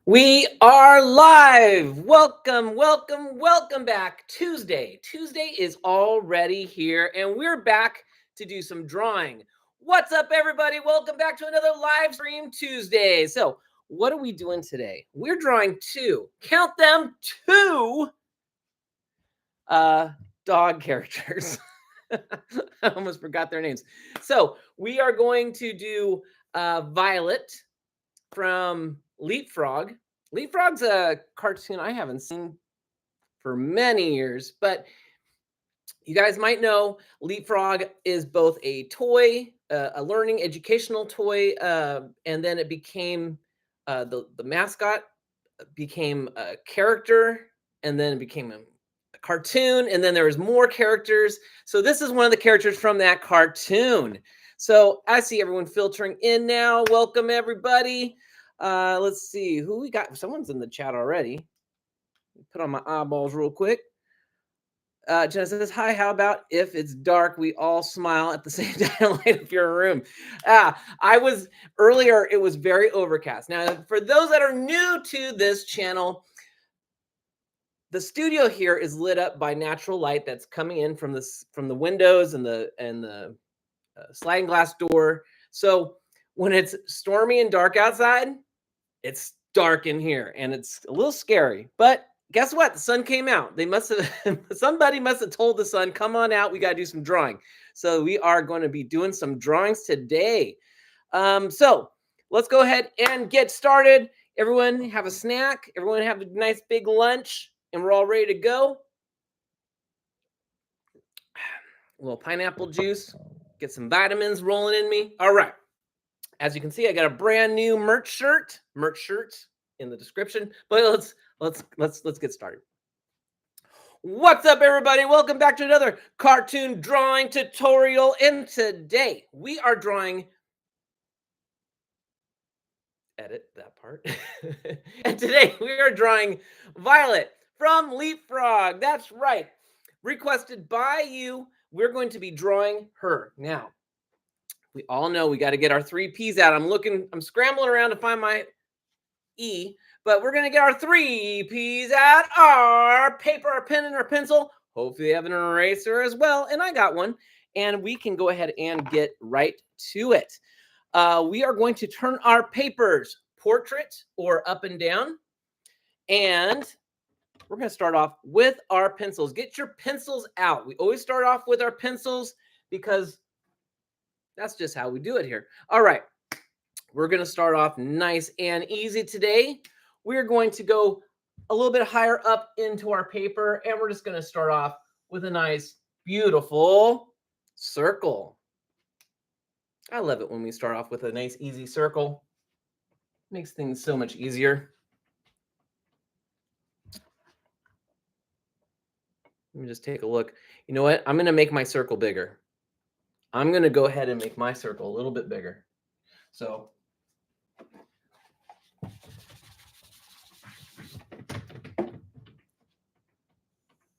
We are live. Welcome, welcome, welcome back. Tuesday. Tuesday is already here, and we're back to do some drawing. What's up, everybody? Welcome back to another live stream Tuesday. So, what are we doing today? We're drawing count them, two dog characters. I almost forgot their names. So, we are going to do Violet from Leapfrog. Leapfrog's a cartoon I haven't seen for many years, but you guys might know Leapfrog is both a toy, a learning educational toy, and then it became the mascot became a character, and then it became a cartoon, and then there was more characters. So this is one of the characters from that cartoon. So I see everyone filtering in now. Welcome everybody. Let's see who we got. Someone's in the chat already. Put on my eyeballs real quick. Jenna says, hi, how about if it's dark, we all smile at the same time, light up your room. I was earlier, it was very overcast. Now, for those that are new to this channel, the studio here is lit up by natural light that's coming in from the windows and the sliding glass door. So when it's stormy and dark outside, it's dark in here and it's a little scary. But guess what? The sun came out. Somebody must have told the sun, come on out. We got to do some drawing. So we are going to be doing some drawings today. So let's go ahead and get started. Everyone have a snack. Everyone have a nice big lunch, and we're all ready to go. A little pineapple juice. Get some vitamins rolling in me. All right. As you can see, I got a brand new merch shirt in the description. But let's get started. What's up, everybody? Welcome back to another cartoon drawing tutorial. And today we are drawing. Edit that part. And today we are drawing Violet from Leapfrog. That's right. Requested by you. We're going to be drawing her now. We all know we got to get our 3 P's out. I'm scrambling around to find my E, but we're going to get our 3 P's out. Our paper, our pen, and our pencil. Hopefully you have an eraser as well, and I got one. And we can go ahead and get right to it. We are going to turn our papers portrait or up and down. And we're going to start off with our pencils. Get your pencils out. We always start off with our pencils because that's just how we do it here. All right. We're going to start off nice and easy today. We're going to go a little bit higher up into our paper, and we're just going to start off with a nice, beautiful circle. I love it when we start off with a nice, easy circle. Makes things so much easier. Let me just take a look. You know what? I'm going to make my circle bigger. I'm going to go ahead and make my circle a little bit bigger. So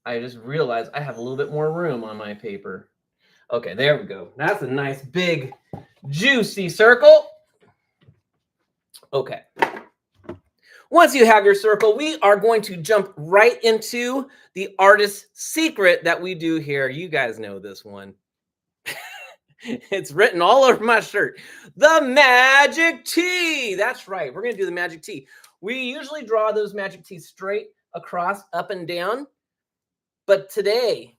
I just realized I have a little bit more room on my paper. Okay, there we go. That's a nice, big, juicy circle. Okay. Once you have your circle, we are going to jump right into the artist's secret that we do here. You guys know this one. It's written all over my shirt. The magic T. That's right. We're going to do the magic T. We usually draw those magic T's straight across, up and down. But today,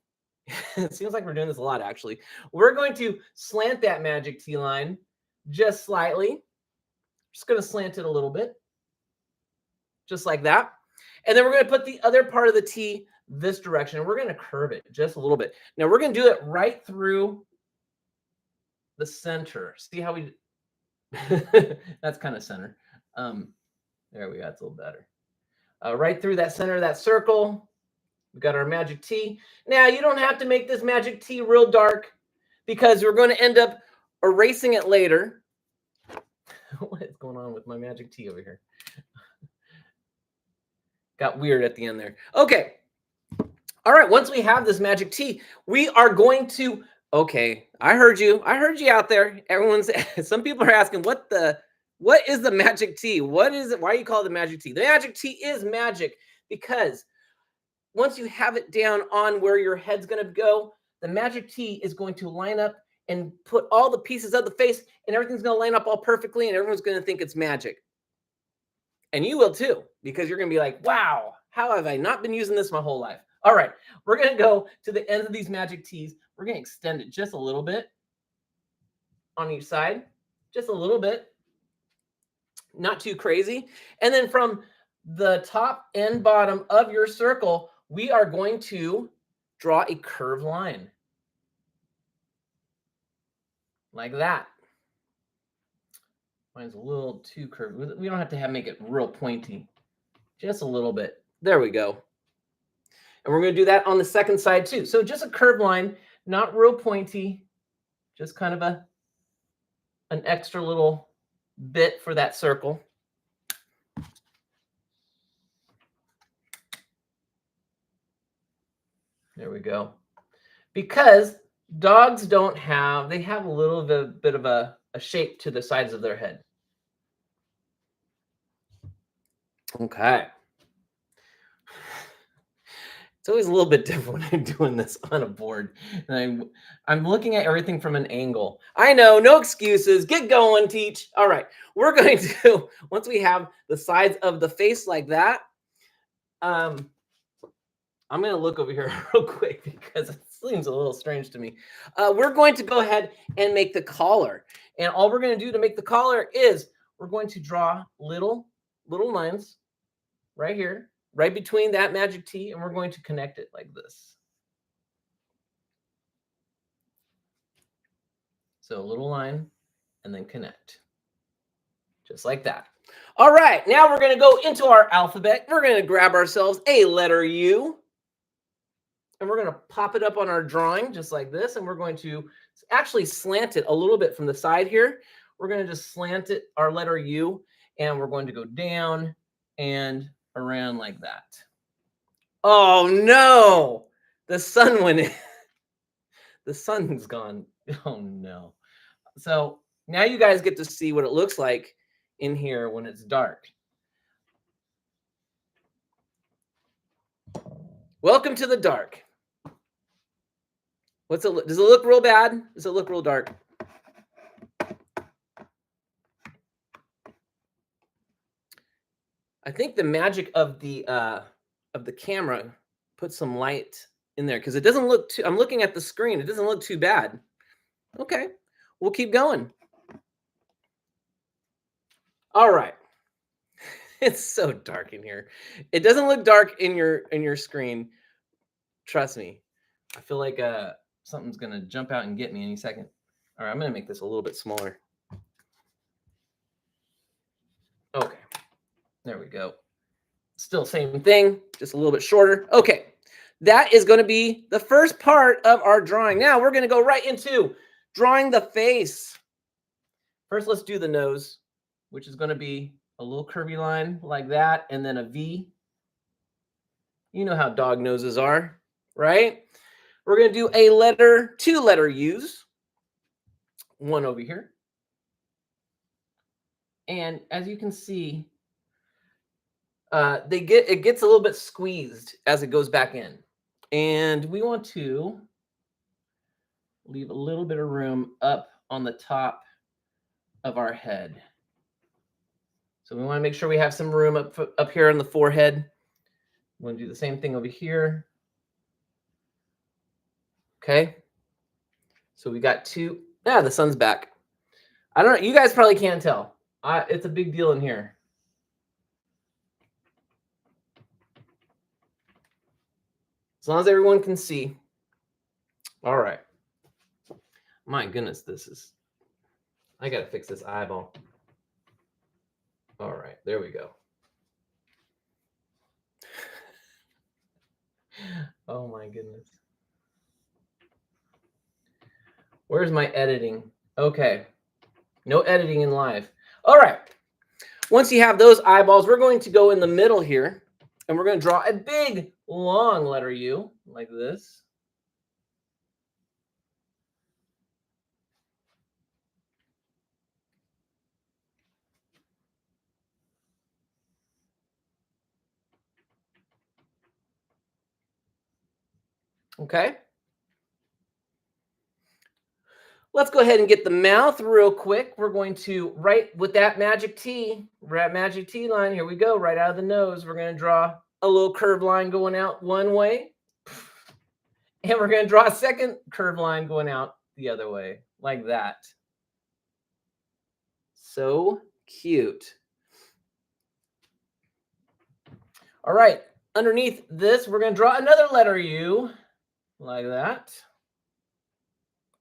it seems like we're doing this a lot, actually. We're going to slant that magic T line just slightly. Just going to slant it a little bit. Just like that. And then we're going to put the other part of the T this direction. And we're going to curve it just a little bit. Now, we're going to do it right through the center. See how we... That's kind of center. There we go. It's a little better. Right through that center of that circle. We got our magic T. Now, you don't have to make this magic T real dark because we're going to end up erasing it later. What is going on with my magic T over here? Got weird at the end there. Okay. All right. Once we have this magic T, we are going to... Okay, I heard you. I heard you out there. Some people are asking, what the What is the magic T? What is it? Why do you call it the magic T? The magic T is magic because once you have it down on where your head's going to go, the magic T is going to line up and put all the pieces of the face, and everything's going to line up all perfectly, and everyone's going to think it's magic. And you will too, because you're going to be like, wow, how have I not been using this my whole life? All right, we're going to go to the ends of these magic T's. We're going to extend it just a little bit on each side, just a little bit, not too crazy. And then from the top and bottom of your circle, we are going to draw a curved line like that. Mine's a little too curved. We don't have to make it real pointy, just a little bit. There we go. And we're going to do that on the second side too. So just a curved line, not real pointy, just kind of an extra little bit for that circle. There we go. Because dogs don't have, they have a little bit of a shape to the sides of their head. Okay. It's always a little bit different when I'm doing this on a board. And I'm looking at everything from an angle. I know, no excuses. Get going, teach. All right. We're going to, once we have the sides of the face like that, I'm going to look over here real quick because it seems a little strange to me. We're going to go ahead and make the collar. And all we're going to do to make the collar is we're going to draw little lines right here, right between that magic T, and we're going to connect it like this. So a little line and then connect. Just like that. All right, now we're going to go into our alphabet. We're going to grab ourselves a letter U. And we're going to pop it up on our drawing just like this. And we're going to actually slant it a little bit from the side here. We're going to just slant it, our letter U, and we're going to go down and around like that. Oh, no. The sun went in. The sun's gone. Oh, no. So now you guys get to see what it looks like in here when it's dark. Welcome to the dark. Does it look real bad? Does it look real dark? I think the magic of the camera put some light in there because it doesn't look too, I'm looking at the screen. It doesn't look too bad. Okay, we'll keep going. All right. It's so dark in here. It doesn't look dark in your screen. Trust me. I feel like something's gonna jump out and get me any second. All right, I'm gonna make this a little bit smaller. Okay, there we go. Still same thing, just a little bit shorter. Okay, that is going to be the first part of our drawing. Now we're going to go right into drawing the face. First, let's do the nose, which is going to be a little curvy line like that, and then a V. You know how dog noses are, right? We're going to do two letter U's. One over here. And as you can see, it gets a little bit squeezed as it goes back in. And we want to leave a little bit of room up on the top of our head. So we want to make sure we have some room up here on the forehead. We want to do the same thing over here. Okay. So we got two. Yeah, the sun's back. I don't know. You guys probably can't tell. It's a big deal in here. As long as everyone can see. All right. My goodness, I got to fix this eyeball. All right, there we go. Oh my goodness. Where's my editing? Okay. No editing in live. All right. Once you have those eyeballs, we're going to go in the middle here, and we're going to draw a big, long letter U like this. Okay. Let's go ahead and get the mouth real quick. We're going to, right with that magic T, magic T line, here we go, right out of the nose. We're going to draw a little curved line going out one way. And we're going to draw a second curved line going out the other way, like that. So cute. All right, underneath this, we're going to draw another letter U, like that.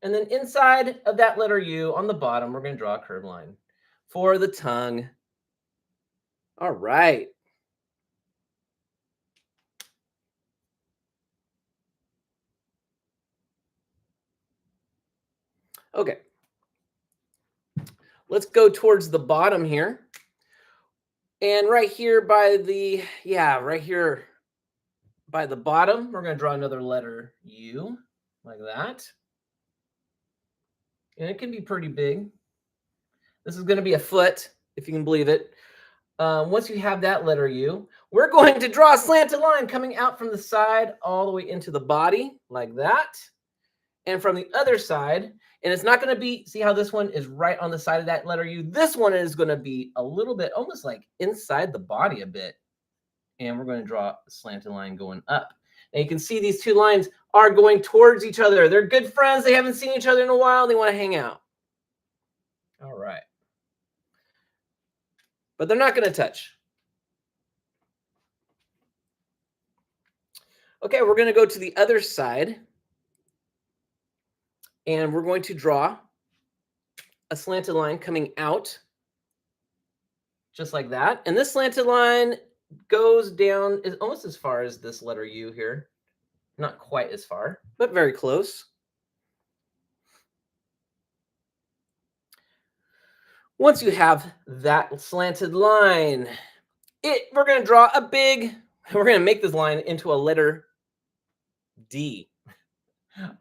And then inside of that letter U on the bottom, we're going to draw a curved line for the tongue. All right. Okay. Let's go towards the bottom here. And right here by the, right here by the bottom, we're going to draw another letter U, like that. And it can be pretty big. This is going to be a foot, if you can believe it. Once you have that letter U, we're going to draw a slanted line coming out from the side all the way into the body, like that. And from the other side, and it's not going to be, see how this one is right on the side of that letter U? This one is going to be a little bit, almost like inside the body a bit. And we're going to draw a slanted line going up. And you can see these two lines are going towards each other. They're good friends. They haven't seen each other in a while. They want to hang out. All right. But they're not going to touch. Okay, we're going to go to the other side. And we're going to draw a slanted line coming out, just like that. And this slanted line goes down is almost as far as this letter U here. Not quite as far, but very close. Once you have that slanted line, we're going to draw a big, we're going to make this line into a letter D.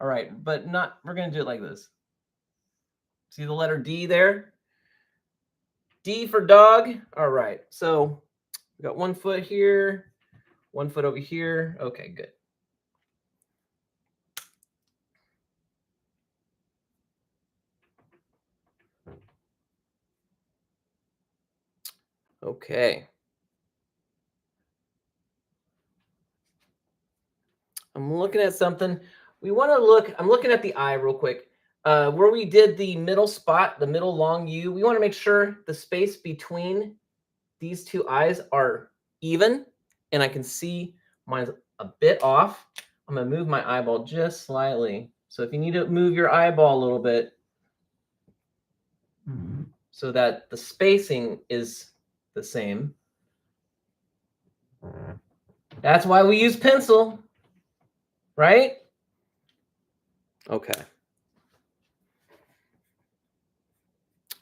All right, but not, we're going to do it like this. See the letter D there? D for dog. All right, so we got 1 foot here, 1 foot over here. Okay, good. Okay. I'm looking at something. We want to look, I'm looking at the eye real quick. Where we did the middle spot, the middle long U, we want to make sure the space between these two eyes are even. And I can see mine's a bit off. I'm going to move my eyeball just slightly. So if you need to move your eyeball a little bit so that the spacing is the same. That's why we use pencil, right? Okay.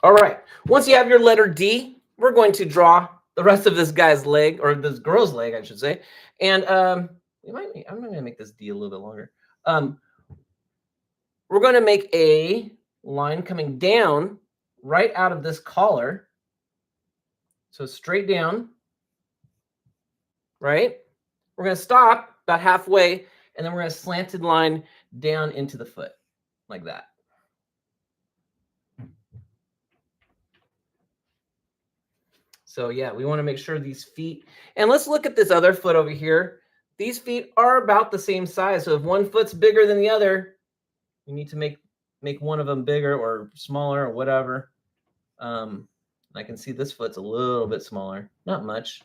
All right. Once you have your letter D, we're going to draw the rest of this guy's leg, or this girl's leg, I should say. And I'm going to make this D a little bit longer. We're going to make a line coming down right out of this collar. So straight down, right? We're going to stop about halfway, and then we're going to slanted line down into the foot, like that. So yeah, we want to make sure these feet, and let's look at this other foot over here. These feet are about the same size. So if one foot's bigger than the other, you need to make one of them bigger or smaller or whatever. I can see this foot's a little bit smaller, not much.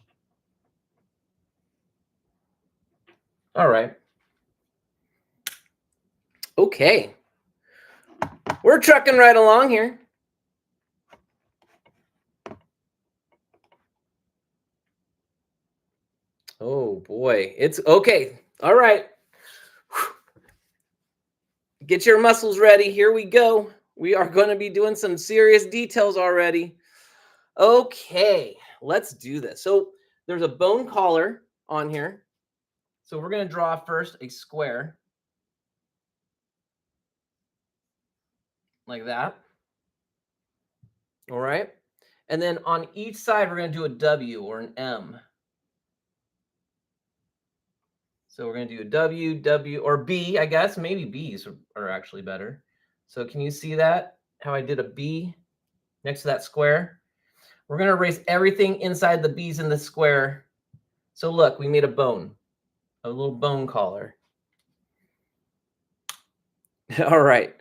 All right. Okay. We're trucking right along here. Oh boy, it's okay. All right. Get your muscles ready. Here we go. We are going to be doing some serious details already. Okay, let's do this. So there's a bone collar on here. So we're going to draw first a square. Like that. All right. And then on each side, we're going to do a W or an M. So we're going to do a W, W, or B, I guess. Maybe B's are actually better. So can you see that? How I did a B next to that square? We're going to erase everything inside the B's in the square. So look, we made a bone, a little bone collar. All right.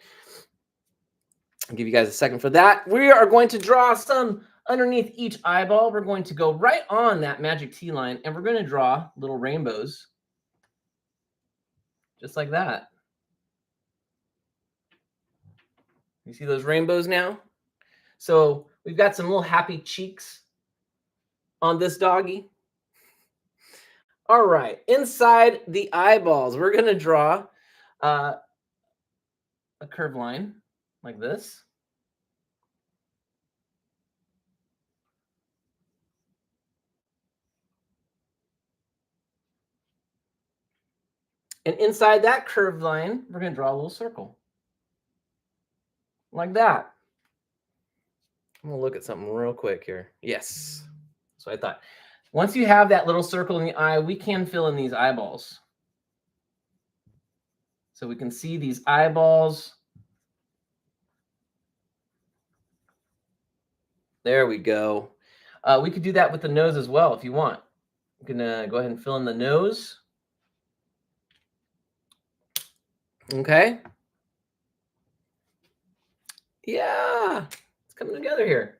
I'll give you guys a second for that. We are going to draw some underneath each eyeball. We're going to go right on that magic T line, and we're going to draw little rainbows, just like that. You see those rainbows now? So we've got some little happy cheeks on this doggy. All right, inside the eyeballs, we're going to draw a curved line like this. And inside that curved line, we're going to draw a little circle like that. I'm going to look at something real quick here. Yes. So I thought, once you have that little circle in the eye, we can fill in these eyeballs. So we can see these eyeballs. There we go. We could do that with the nose as well if you want. You can go ahead and fill in the nose. Okay. Yeah, it's coming together here.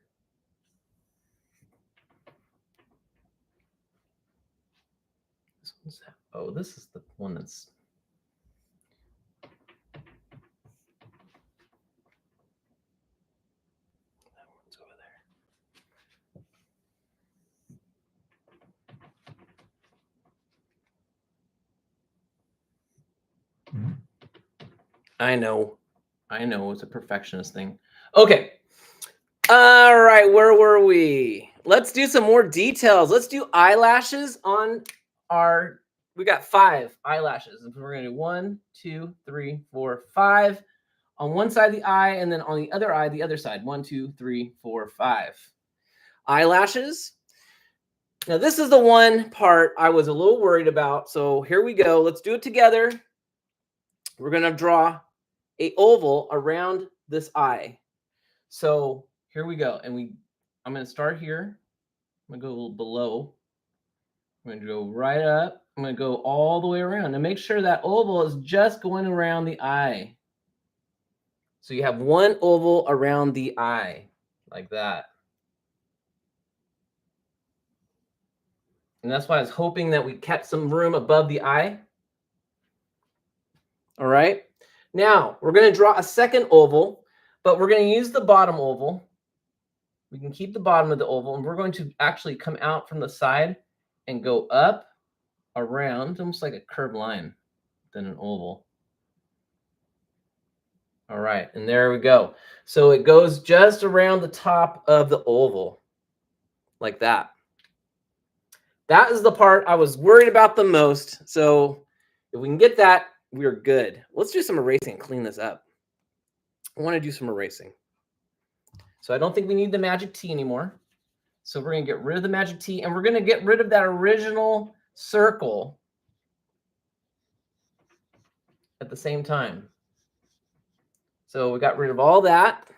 This one's, oh, this is the one that's. That one's over there. Mm-hmm. I know, it's a perfectionist thing. Okay. All right, where were we? Let's do some more details. Let's do eyelashes on our, we got 5 eyelashes. And we're going to do 1, 2, 3, 4, 5 on one side of the eye, and then on the other eye, the other side. 1, 2, 3, 4, 5 eyelashes. Now, this is the one part I was a little worried about. So here we go. Let's do it together. We're going to draw an oval around this eye. So here we go. And I'm going to start here. I'm going to go a little below. I'm going to go right up. I'm going to go all the way around. And make sure that oval is just going around the eye. So you have one oval around the eye, like that. And that's why I was hoping that we kept some room above the eye. All right. Now, we're going to draw a second oval, but we're going to use the bottom oval. We can keep the bottom of the oval, and we're going to actually come out from the side and go up, around, almost like a curved line, then an oval. All right, and there we go. So it goes just around the top of the oval, like that. That is the part I was worried about the most. So if we can get that, we're good. Let's do some erasing and clean this up. I want to do some erasing. So I don't think we need the magic T anymore. So we're going to get rid of the magic T, and we're going to get rid of that original circle at the same time. So we got rid of all that.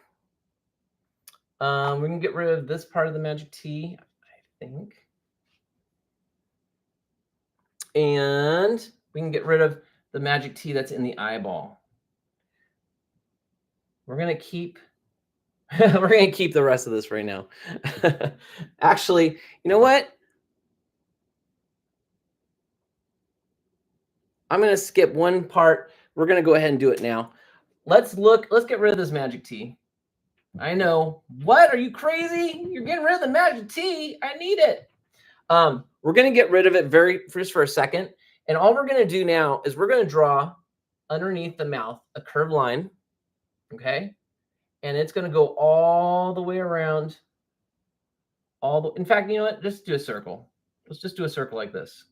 We're going to get rid of this part of the magic T, I think. And we can get rid of the magic T that's in the eyeball. We're going to keep we're going to keep the rest of this right now. Actually, you know what? I'm going to skip one part. We're going to go ahead and do it now. Let's get rid of this magic T. I know. What? Are you crazy? You're getting rid of the magic T. I need it. We're going to get rid of it just for a second. And all we're going to do now is we're going to draw underneath the mouth a curved line. Okay. And it's going to go all the way around. In fact, you know what? Just do a circle. Let's just do a circle like this.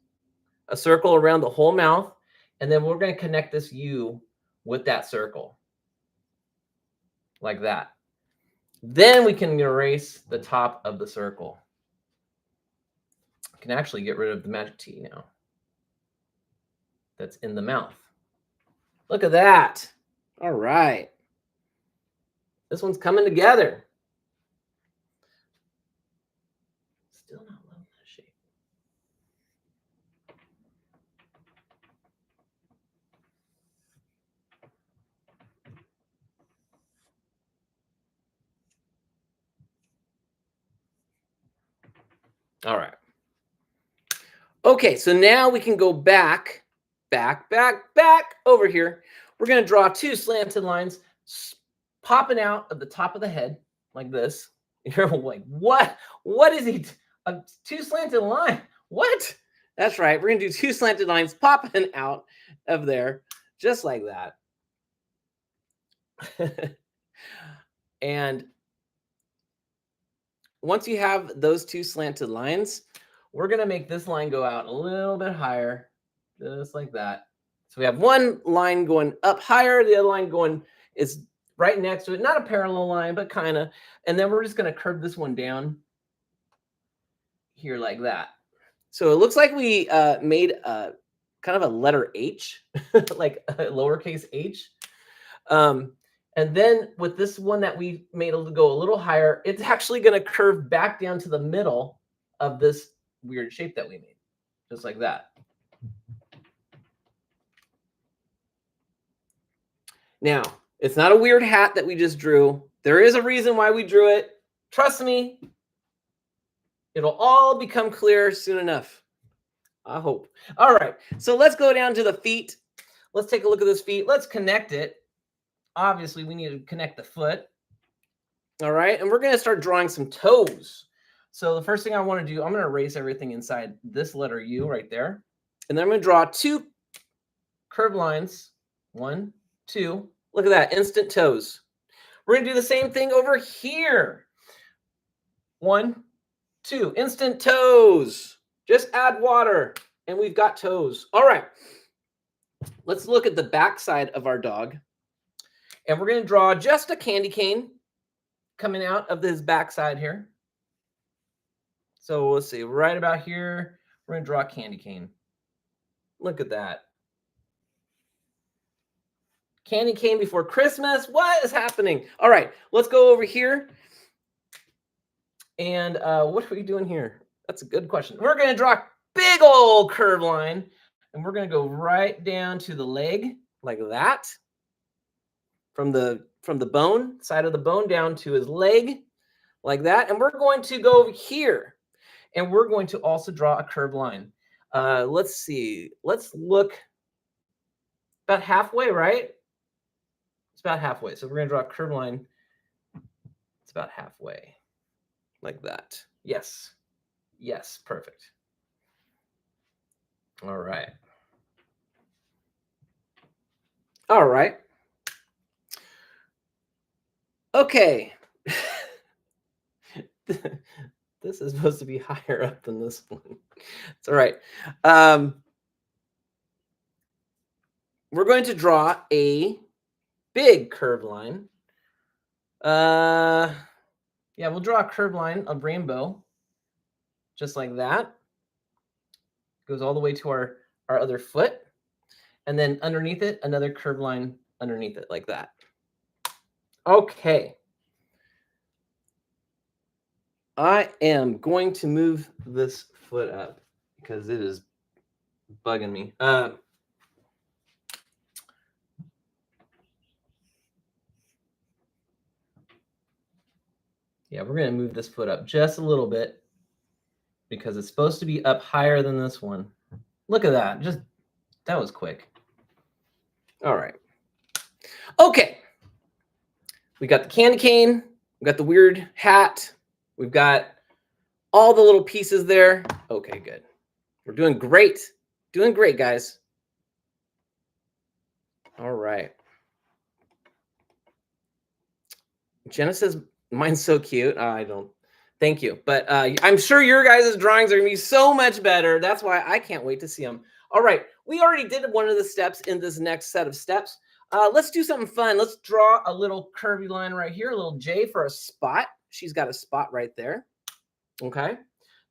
A circle around the whole mouth. And then we're going to connect this U with that circle. Like that. Then we can erase the top of the circle. I can actually get rid of the magic T now. that's in the mouth. Look at that. All right. This one's coming together. Still not loving that shape. All right. Okay, so now we can go back over here. We're going to draw two slanted lines popping out of the top of the head like this. You're like, what? What is he? Two slanted line? What? That's right. We're going to do two slanted lines popping out of there just like that. And once you have those two slanted lines, we're going to make this line go out a little bit higher, just like that. So we have one line going up higher, the other line going is right next to it. Not a parallel line, but kind of. And then we're just going to curve this one down here like that. So it looks like we made a kind of a letter H, like a lowercase h. And then with this one that we made it go a little higher, it's actually going to curve back down to the middle of this weird shape that we made, just like that. Now, it's not a weird hat that we just drew. There is a reason why we drew it. Trust me, it'll all become clear soon enough. I hope. All right, so let's go down to the feet. Let's take a look at this feet. Let's connect it. Obviously, we need to connect the foot. All right, and we're going to start drawing some toes. So the first thing I want to do, I'm going to erase everything inside this letter U right there. And then I'm going to draw two curved lines. 1, 2. Look at that, instant toes. We're going to do the same thing over here. 1, 2, instant toes. Just add water, and we've got toes. All right, let's look at the back side of our dog. And we're going to draw just a candy cane coming out of his backside here. So let's see, right about here, we're going to draw a candy cane. Look at that. Candy cane before Christmas. What is happening? All right, let's go over here. And what are we doing here? That's a good question. We're going to draw a big old curve line. And we're going to go right down to the leg like that. From the bone, side of the bone down to his leg like that. And we're going to go over here. And we're going to also draw a curved line. Let's see. Let's look about halfway, right? It's about halfway. So we're going to draw a curved line. It's about halfway like that. Yes. Yes. Perfect. All right. All right. Okay. This is supposed to be higher up than this one. It's all right. We're going to draw a big curved line. Yeah, we'll draw a curved line, a rainbow, just like that. Goes all the way to our other foot. And then underneath it, another curved line underneath it like that. Okay. I am going to move this foot up because it is bugging me. Yeah, we're going to move this foot up just a little bit because it's supposed to be up higher than this one. Look at that. That was quick. All right. Okay. We got the candy cane. We got the weird hat. We've got all the little pieces there. Okay, good. We're doing great. Doing great, guys. All right. Jenna says, mine's so cute. I don't. Thank you. But I'm sure your guys' drawings are going to be so much better. That's why I can't wait to see them. All right. We already did one of the steps in this next set of steps. Let's do something fun. Let's draw a little curvy line right here, a little J for a spot. She's got a spot right there. Okay.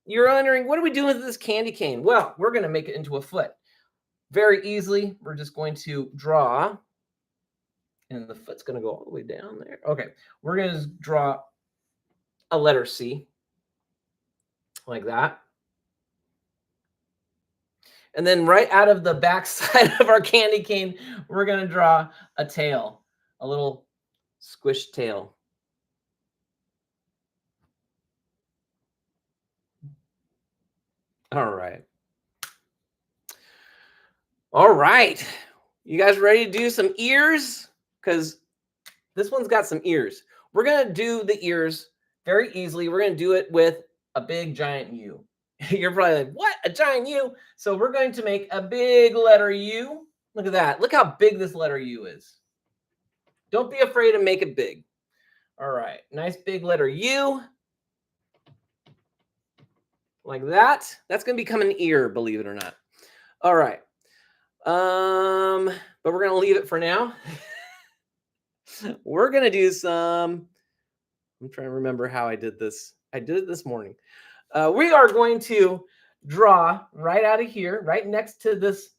You're wondering, what are we doing with this candy cane? Well, we're going to make it into a foot. very easily, we're just going to draw, and the foot's going to go all the way down there. Okay, we're going to draw a letter C like that. And then right out of the back side of our candy cane, we're going to draw a tail, a little squished tail. All right. All right. You guys ready to do some ears? Because this one's got some ears. We're going to do the ears very easily. We're going to do it with a big giant U. You're probably like, what? A giant U? So we're going to make a big letter U. Look at that. Look how big this letter U is. Don't be afraid to make it big. All right. Nice big letter U. Like that. That's going to become an ear, believe it or not. All right. But we're going to leave it for now. We're going to do some, I'm trying to remember how I did this. I did it this morning. We are going to draw right out of here, right next to this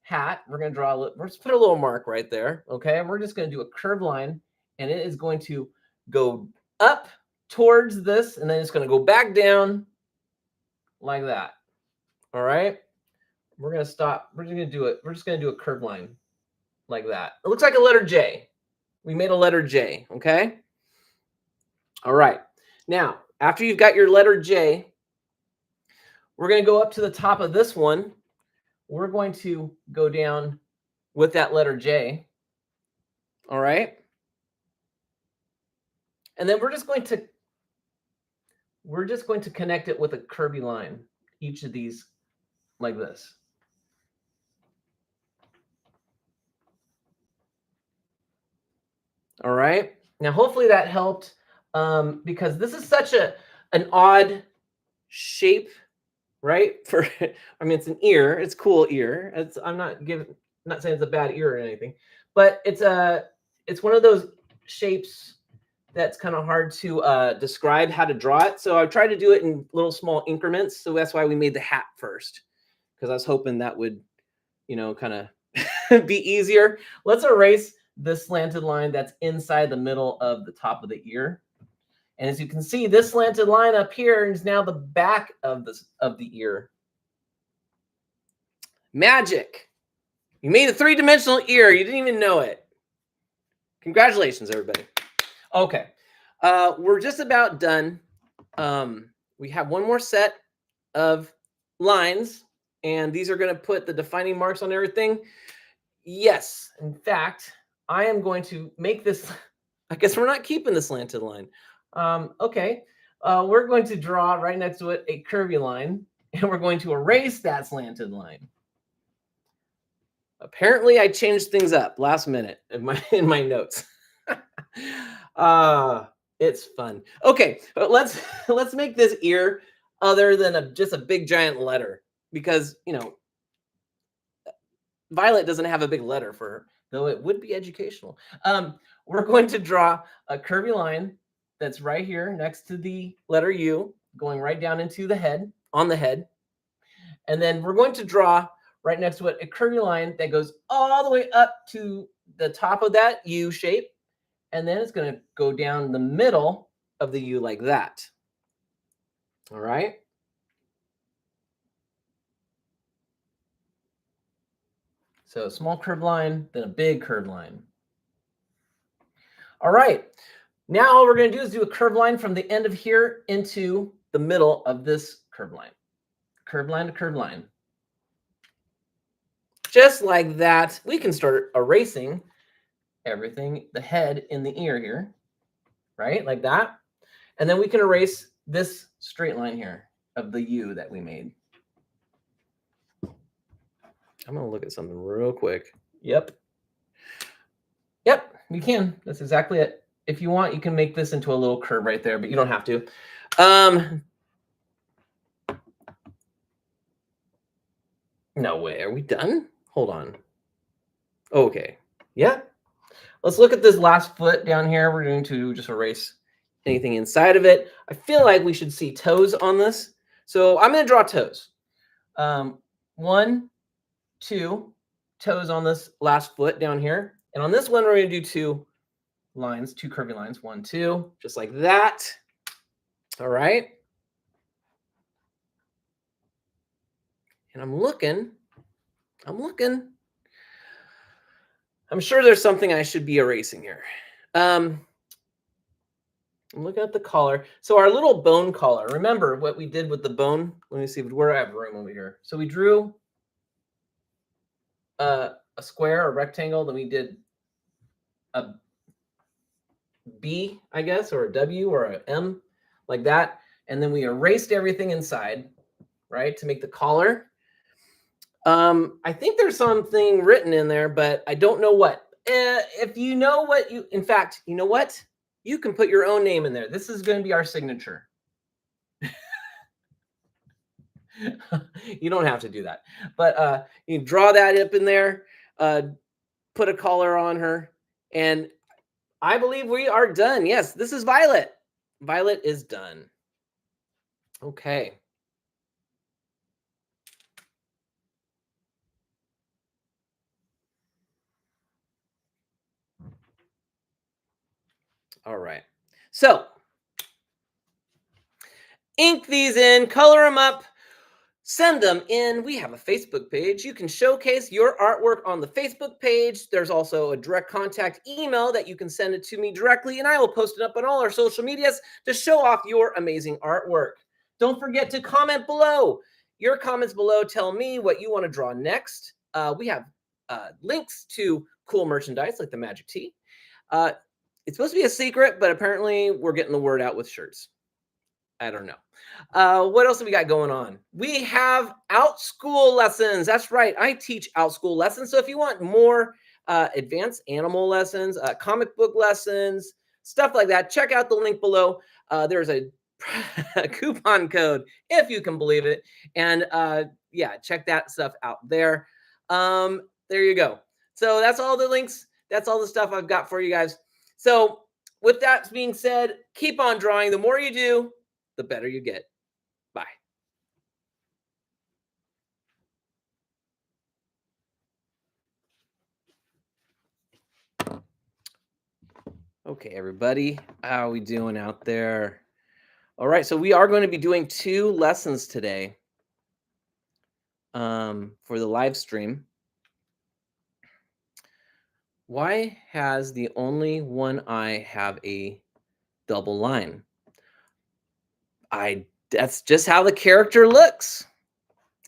hat. We're going to draw, let's put a little mark right there. Okay. And we're just going to do a curved line, and it is going to go up towards this, and then it's going to go back down like that. All right. We're going to stop. We're just going to do it. We're just going to do a curved line like that. It looks like a letter J. We made a letter J. Okay. All right. Now, after you've got your letter J, we're going to go up to the top of this one. We're going to go down with that letter J. All right. And then we're just going to connect it with a curvy line, each of these like this. All right. Now, hopefully that helped, because this is such an odd shape, right? I mean, it's an ear. It's a cool ear. I'm not saying it's a bad ear or anything, but it's one of those shapes that's kind of hard to describe how to draw it. So I tried to do it in little small increments. So that's why we made the hat first, because I was hoping that would, kind of be easier. Let's erase this slanted line that's inside the middle of the top of the ear. And as you can see, this slanted line up here is now the back of the ear. Magic. You made a three-dimensional ear. You didn't even know it. Congratulations, everybody. Okay. We're just about done. We have one more set of lines, and these are going to put the defining marks on everything. Yes. In fact, I am going to make this. I guess we're not keeping the slanted line. Okay. We're going to draw right next to it a curvy line, and we're going to erase that slanted line. Apparently, I changed things up last minute in my notes. It's fun. Okay, but let's make this ear other than just a big giant letter, because Violet doesn't have a big letter for her, though it would be educational. We're going to draw a curvy line that's right here next to the letter U, going right down into the head, on the head. And then we're going to draw right next to it a curvy line that goes all the way up to the top of that U shape. And then it's going to go down the middle of the U like that. All right. So a small curved line, then a big curved line. All right. Now all we're going to do is do a curved line from the end of here into the middle of this curved line. Curved line to curved line. Just like that, we can start erasing everything, the head in the ear here, right? Like that. And then we can erase this straight line here of the U that we made. I'm going to look at something real quick. Yep, you can. That's exactly it. If you want, you can make this into a little curve right there, but you don't have to. No way. Are we done? Hold on. Okay. Yeah. Let's look at this last foot down here. We're going to just erase anything inside of it. I feel like we should see toes on this. So I'm going to draw toes. 1, 2 toes on this last foot down here. And on this one, we're going to do 2 lines, 2 curvy lines, 1, 2, just like that. All right. And I'm looking. I'm sure there's something I should be erasing here. I'm looking at the collar. So our little bone collar, remember what we did with the bone? Let me see if we're at room over here. So we drew a square, a rectangle, then we did a B, I guess, or a W or a M, like that. And then we erased everything inside, right, to make the collar. I think there's something written in there, but I don't know what. If you know what in fact, you know what? You can put your own name in there. This is going to be our signature. You don't have to do that, but you draw that up in there, put a collar on her, and I believe we are done. Yes, this is Violet. Violet is done. Okay. All right. So ink these in, color them up, send them in. We have a Facebook page. You can showcase your artwork on the Facebook page. There's also a direct contact email that you can send it to me directly, and I will post it up on all our social medias to show off your amazing artwork. Don't forget to comment below. Your comments below tell me what you want to draw next. We have links to cool merchandise like the magic tee. It's supposed to be a secret, but apparently we're getting the word out with shirts. I don't know. What else have we got going on? We have OUTSCHOOL lessons. That's right. I teach OUTSCHOOL lessons. So if you want more advanced animal lessons, comic book lessons, stuff like that, check out the link below. There's a coupon code, if you can believe it. And yeah, check that stuff out there. There you go. So that's all the links. That's all the stuff I've got for you guys. So with that being said, keep on drawing. The more you do, the better you get. Bye. Okay, everybody, how are we doing out there? All right, so we are going to be doing 2 lessons today for the live stream. Why has the only one eye have a double line? That's just how the character looks.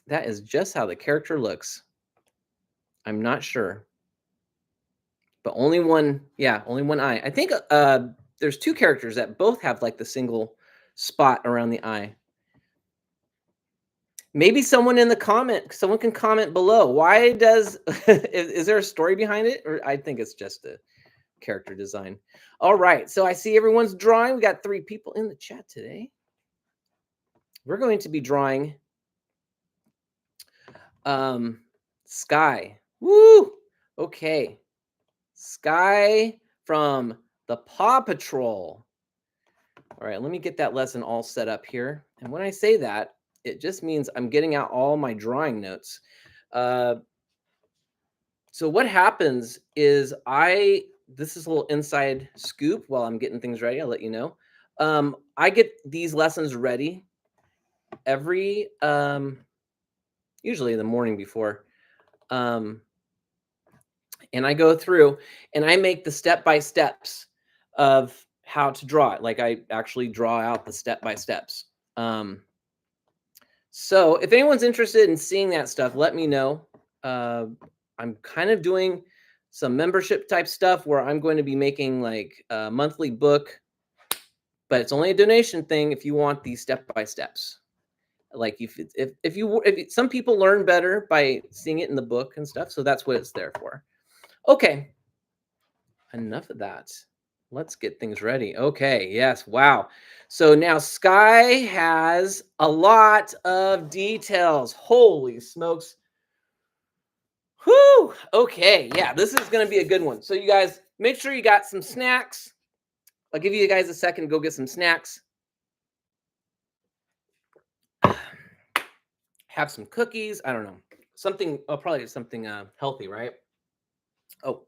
That is just how the character looks. I'm not sure. But only one, yeah, only one eye. I think there's 2 characters that both have like the single spot around the eye. Maybe someone can comment below. Why does is there a story behind it? Or I think it's just a character design. All right, so I see everyone's drawing. We got 3 people in the chat today. We're going to be drawing Skye. Woo! Okay. Skye from the Paw Patrol. All right, let me get that lesson all set up here. And when I say that, it just means I'm getting out all my drawing notes. So what happens is this is a little inside scoop while I'm getting things ready. I'll let you know. I get these lessons ready every, usually the morning before. And I go through and I make the step-by-steps of how to draw it. Like I actually draw out the step-by-steps. So if anyone's interested in seeing that stuff, let me know. I'm kind of doing some membership type stuff where I'm going to be making like a monthly book, but it's only a donation thing if you want these step-by-steps. Like if some people learn better by seeing it in the book and stuff, so that's what it's there for. Okay, enough of that. Let's get things ready. Okay, yes, wow. So now Skye has a lot of details. Holy smokes. Whew. Okay, yeah, this is going to be a good one. So you guys, make sure you got some snacks. I'll give you guys a second to go get some snacks. Have some cookies. I don't know. something, oh, probably something healthy, right? Oh,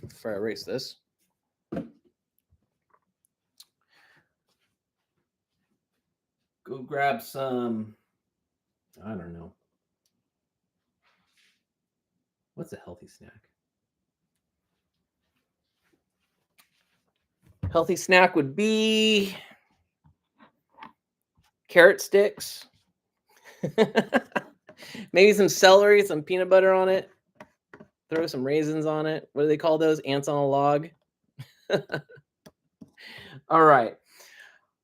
before I erase this. Go grab some, I don't know. What's a healthy snack? Healthy snack would be carrot sticks. Maybe some celery, some peanut butter on it. Throw some raisins on it. What do they call those? Ants on a log. All right.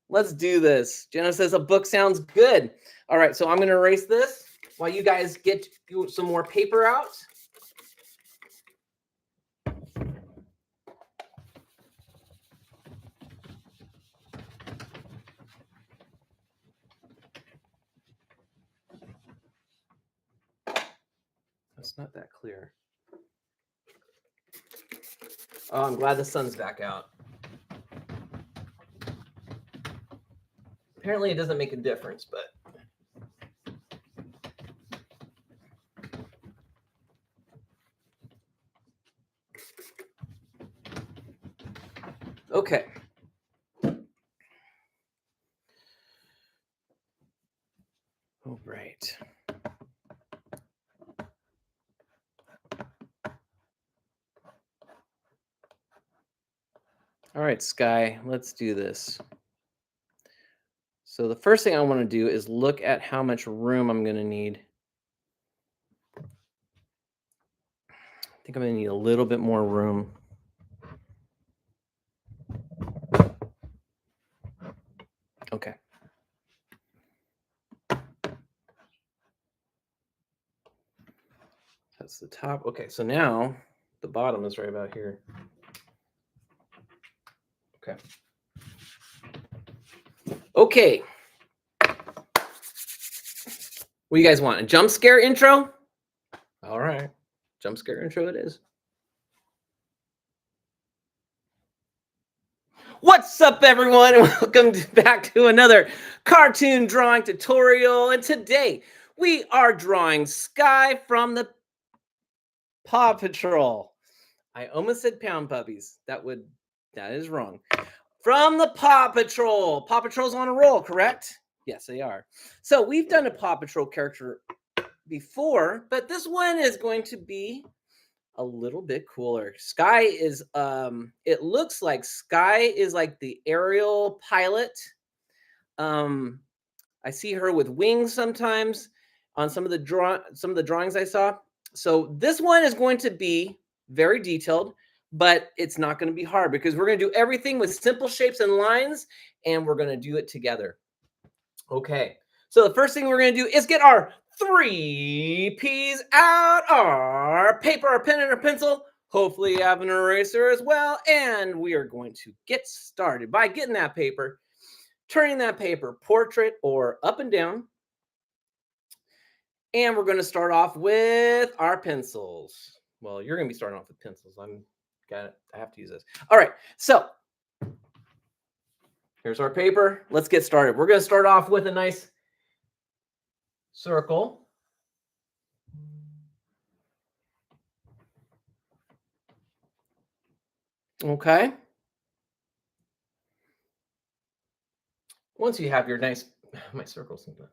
Let's do this. Jenna says a book sounds good. All right, so I'm going to erase this while you guys get some more paper out. That's not that clear. Oh, I'm glad the sun's back out. Apparently it doesn't make a difference, but okay. All right. All right, Skye, let's do this. So the first thing I want to do is look at how much room I'm going to need. I think I'm going to need a little bit more room. Okay. That's the top. Okay, so now the bottom is right about here. Okay. Okay. What do you guys want? A jump scare intro? All right. Jump scare intro it is. What's up, everyone? And welcome back to another cartoon drawing tutorial. And today we are drawing Skye from the Paw Patrol. I almost said Pound Puppies. That is wrong. From the Paw Patrol. Paw Patrol's on a roll, correct? Yes, they are. So we've done a Paw Patrol character before, but this one is going to be a little bit cooler. Skye is it looks like Skye is like the aerial pilot. I see her with wings sometimes on some of the drawings I saw. So this one is going to be very detailed, but it's not going to be hard because we're going to do everything with simple shapes and lines, and we're going to do it together. Okay. So the first thing we're going to do is get our 3 P's out, our paper, our pen, and our pencil. Hopefully you have an eraser as well. And we are going to get started by getting that paper, turning that paper portrait or up and down. And we're going to start off with our pencils. Well, you're going to be starting off with pencils. I have to use this. All right. So here's our paper. Let's get started. We're going to start off with a nice circle. Okay. Once you have your my circle's not done.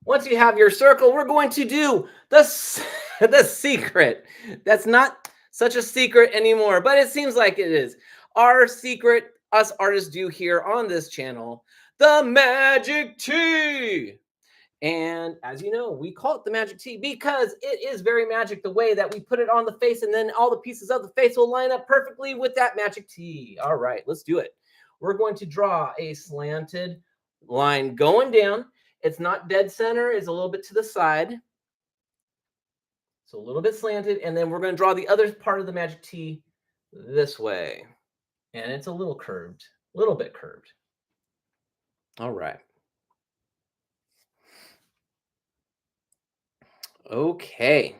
Once you have your circle, we're going to do the secret. That's not such a secret anymore, but it seems like it is. Our secret, us artists do here on this channel, the magic T. And as you know, we call it the magic T because it is very magic the way that we put it on the face, and then all the pieces of the face will line up perfectly with that magic T. All right, let's do it. We're going to draw a slanted line going down. It's not dead center, it's a little bit to the side. So a little bit slanted, and then we're going to draw the other part of the magic T this way. And it's a little curved, a little bit curved. All right. Okay.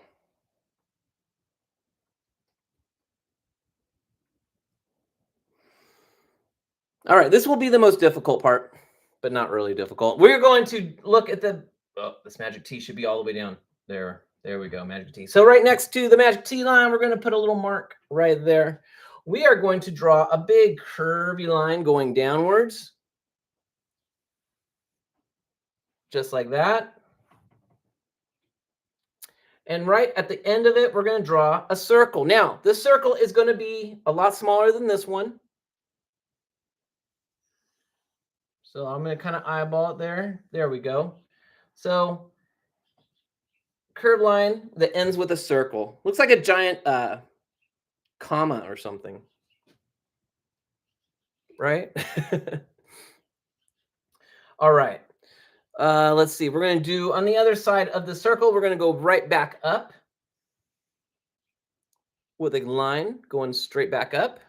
All right, this will be the most difficult part, but not really difficult. We're going to look at this magic T should be all the way down. There There we go, magic T. So right next to the magic T line, we're going to put a little mark right there. We are going to draw a big curvy line going downwards. Just like that. And right at the end of it, we're going to draw a circle. Now, this circle is going to be a lot smaller than this one. So I'm going to kind of eyeball it there. There we go. So curved line that ends with a circle. Looks like a giant comma or something. Right? All right. Let's see. We're going to do on the other side of the circle, we're going to go right back up with a line going straight back up.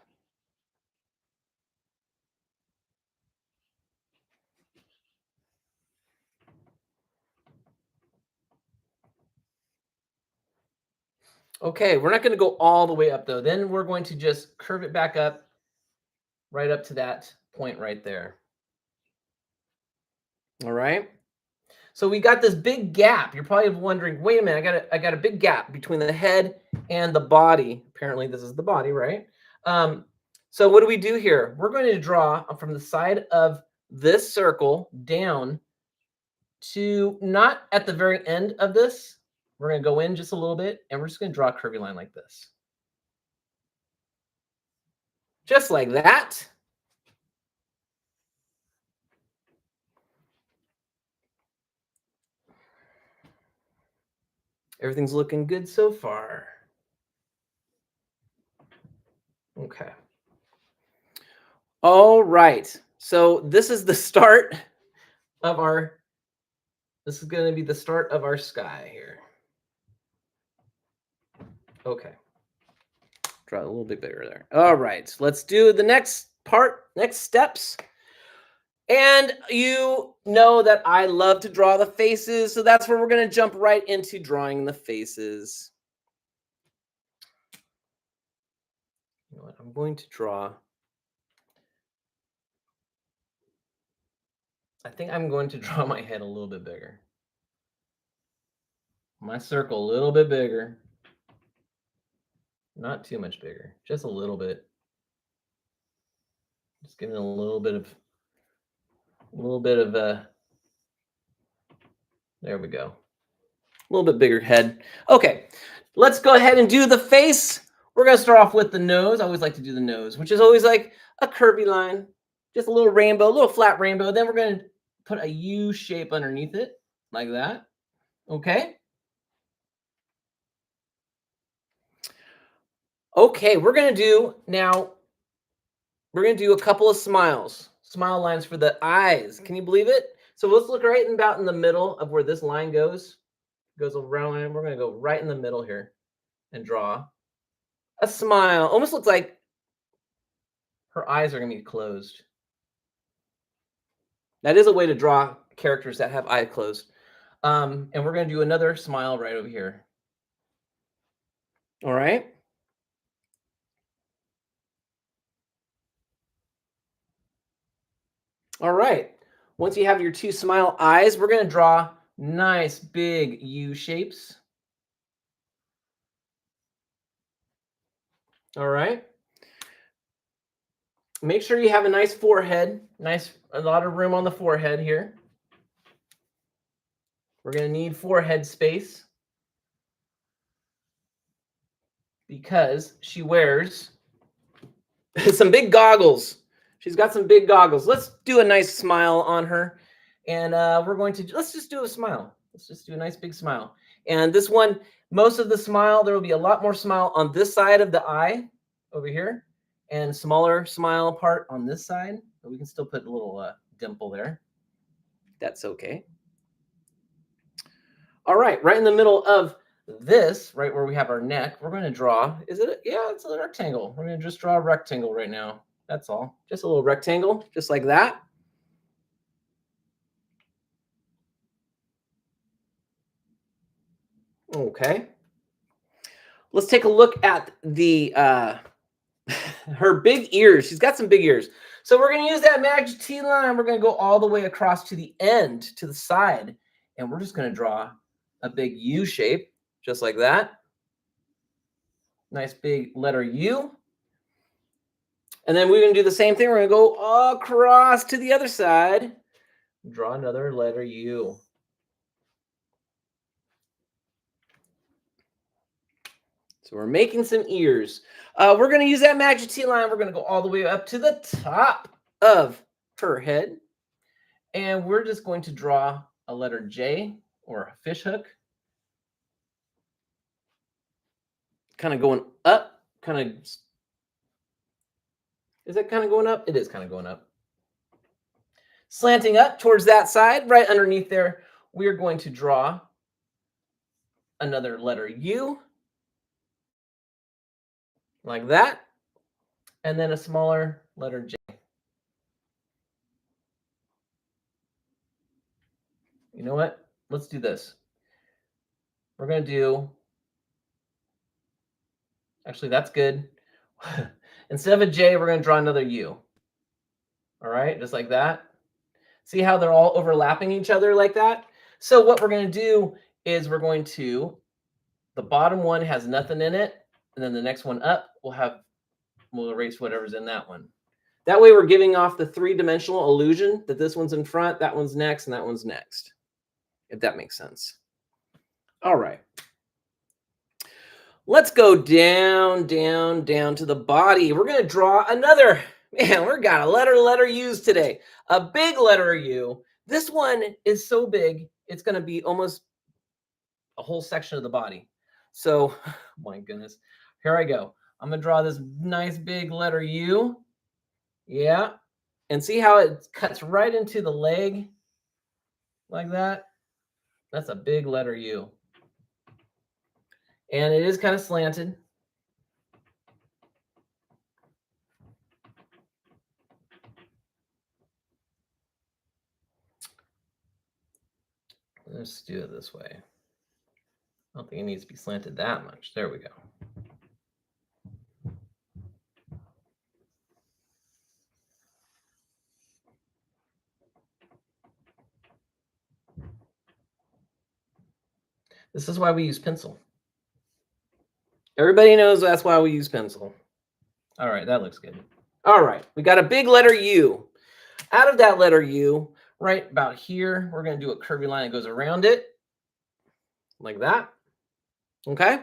Okay, we're not going to go all the way up though. Then we're going to just curve it back up right up to that point right there. All right. So we got this big gap. You're probably wondering, wait a minute, I got a big gap between the head and the body. Apparently this is the body, right? So what do we do here? We're going to draw from the side of this circle down to not at the very end of this. We're going to go in just a little bit, and we're just going to draw a curvy line like this. Just like that. Everything's looking good so far. Okay. All right. So this is the start of our, this is going to be the start of our Skye here. Okay. Draw it a little bit bigger there. All right. Let's do the next part, next steps. And you know that I love to draw the faces, so that's where we're going to jump right into drawing the faces. You know what? I'm going to draw. I think I'm going to draw my head a little bit bigger. My circle a little bit bigger. Not too much bigger, just a little bit. Just giving it a little bit of there we go. A little bit bigger head. Okay, let's go ahead and do the face. We're going to start off with the nose. I always like to do the nose, which is always like a curvy line, just a little rainbow, a little flat rainbow. Then we're going to put a U shape underneath it like that. Okay. Okay, we're going to do now, we're going to do a couple of smile lines for the eyes. Can you believe it? So let's look right about in the middle of where this line goes around, and we're going to go right in the middle here and draw a smile. Almost looks like her eyes are going to be closed. That is a way to draw characters that have eyes closed. And we're going to do another smile right over here. All right. All right. Once you have your two smile eyes, we're going to draw nice big U shapes. All right. Make sure you have a nice forehead, a lot of room on the forehead here. We're going to need forehead space because she wears some big goggles. She's got some big goggles. Let's do a nice smile on her. And we're going to, let's just do a smile. Let's just do a nice big smile. And this one, most of the smile, there will be a lot more smile on this side of the eye over here and smaller smile part on this side. But we can still put a little dimple there. That's okay. All right, right in the middle of this, right where we have our neck, we're going to draw, yeah, it's a rectangle. We're going to just draw a rectangle right now. That's all. Just a little rectangle, just like that. Okay. Let's take a look at the her big ears. She's got some big ears. So we're going to use that magic T line. We're going to go all the way across to the end, to the side. And we're just going to draw a big U shape, just like that. Nice big letter U. And then we're going to do the same thing. We're going to go across to the other side. Draw another letter U. So we're making some ears. We're going to use that magic T line. We're going to go all the way up to the top of her head. And we're just going to draw a letter J or a fish hook. Kind of going up. Is it kind of going up? It is kind of going up. Slanting up towards that side, right underneath there, we're going to draw another letter U, like that, and then a smaller letter J. You know what? Let's do this. We're going to do, actually, that's good. Instead of a J, we're going to draw another U. All right, just like that. See how they're all overlapping each other like that? So what we're going to do is we're going to, the bottom one has nothing in it, and then the next one up, we'll erase whatever's in that one. That way we're giving off the three-dimensional illusion that this one's in front, that one's next, and that one's next, if that makes sense. All right. Let's go down, down, down to the body. We're going to draw another. Man, we've got a letter U's today. A big letter U. This one is so big, it's going to be almost a whole section of the body. So, my goodness. Here I go. I'm going to draw this nice big letter U. Yeah. And see how it cuts right into the leg like that? That's a big letter U. And it is kind of slanted. Let's do it this way. I don't think it needs to be slanted that much. There we go. This is why we use pencil. Everybody knows that's why we use pencil. All right, that looks good. All right, we got a big letter U. Out of that letter U, right about here, we're going to do a curvy line that goes around it, like that. Okay?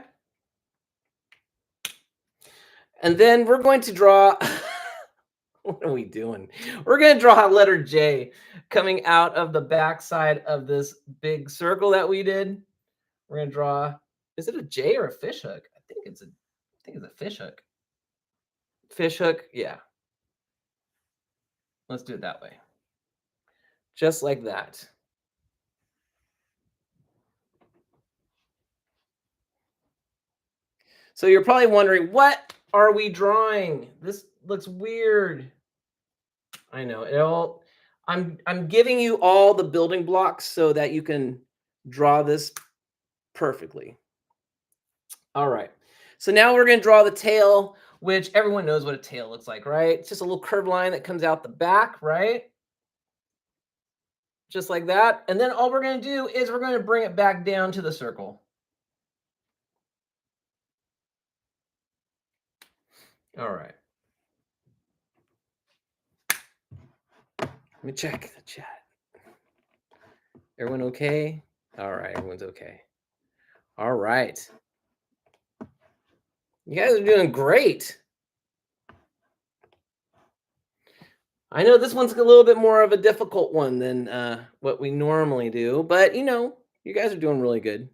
And then we're going to draw, what are we doing? We're going to draw a letter J coming out of the back side of this big circle that we did. We're going to draw, is it a J or a fish hook? I think it's a fish hook. Fish hook, yeah. Let's do it that way. Just like that. So you're probably wondering, what are we drawing? This looks weird. I know. I'm giving you all the building blocks so that you can draw this perfectly. All right. So now we're going to draw the tail, which everyone knows what a tail looks like, right? It's just a little curved line that comes out the back, right? Just like that. And then all we're going to do is we're going to bring it back down to the circle. All right. Let me check the chat. Everyone okay? All right, everyone's okay. All right. You guys are doing great. I know this one's a little bit more of a difficult one than what we normally do, but you guys are doing really good.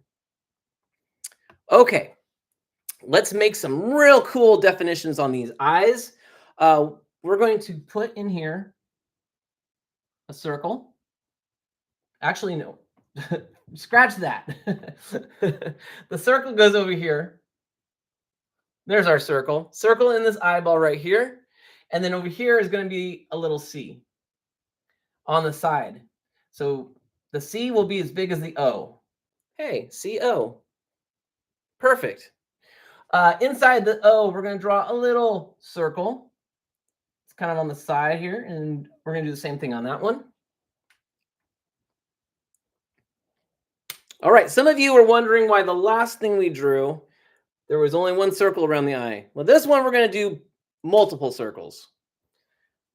Okay, let's make some real cool definitions on these eyes. We're going to put in here a circle. Actually, no, scratch that. The circle goes over here. There's our circle. Circle in this eyeball right here. And then over here is going to be a little C on the side. So the C will be as big as the O. Hey, C-O. Perfect. Inside the O, we're going to draw a little circle. It's kind of on the side here. And we're going to do the same thing on that one. All right, some of you were wondering why the last thing we drew, there was only one circle around the eye. Well, this one we're going to do multiple circles.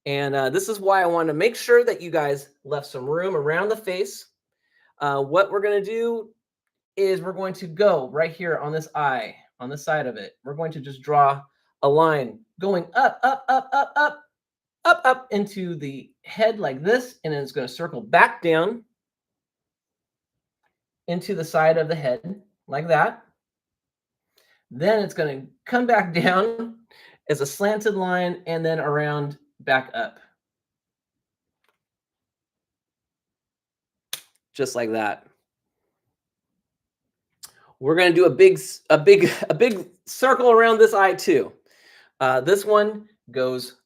And this is why I wanted to make sure that you guys left some room around the face. What we're going to do is we're going to go right here on this eye, on the side of it. We're going to just draw a line going up, up, up, up, up, up, up into the head like this. And then it's going to circle back down into the side of the head like that. Then it's going to come back down as a slanted line and then around back up. Just like that. We're going to do a big circle around this eye too. This one goes,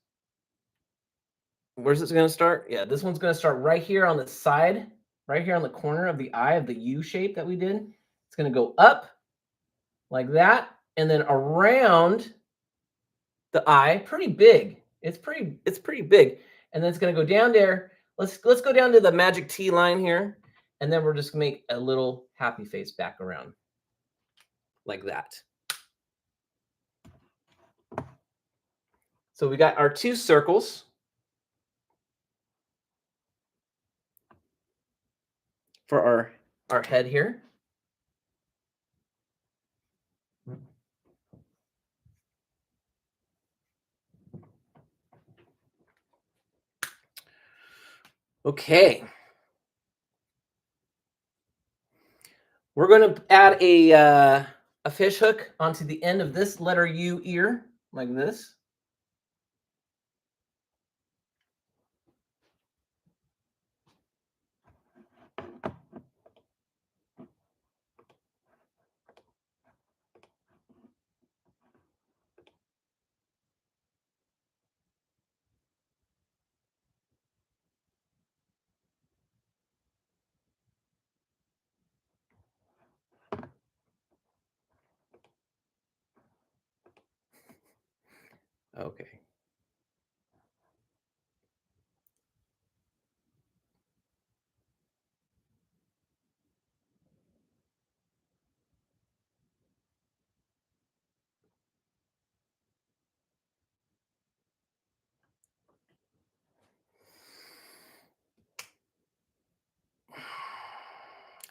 where's this going to start? Yeah, this one's going to start right here on the side, right here on the corner of the eye of the U shape that we did. It's going to go up like that and then around the eye, pretty big. It's pretty big. And then it's going to go down there. Let's go down to the magic T line here. And then we're just going to make a little happy face back around like that. So we got our two circles. For our head here. Okay. We're going to add a fish hook onto the end of this letter U ear, like this. Okay.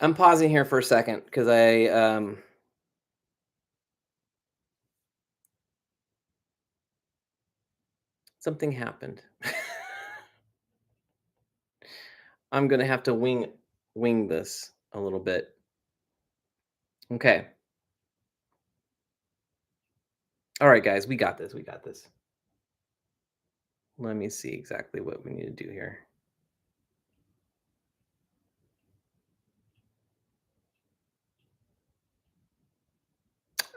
I'm pausing here for a second because something happened. I'm going to have to wing this a little bit. Okay. All right, guys, we got this. We got this. Let me see exactly what we need to do here.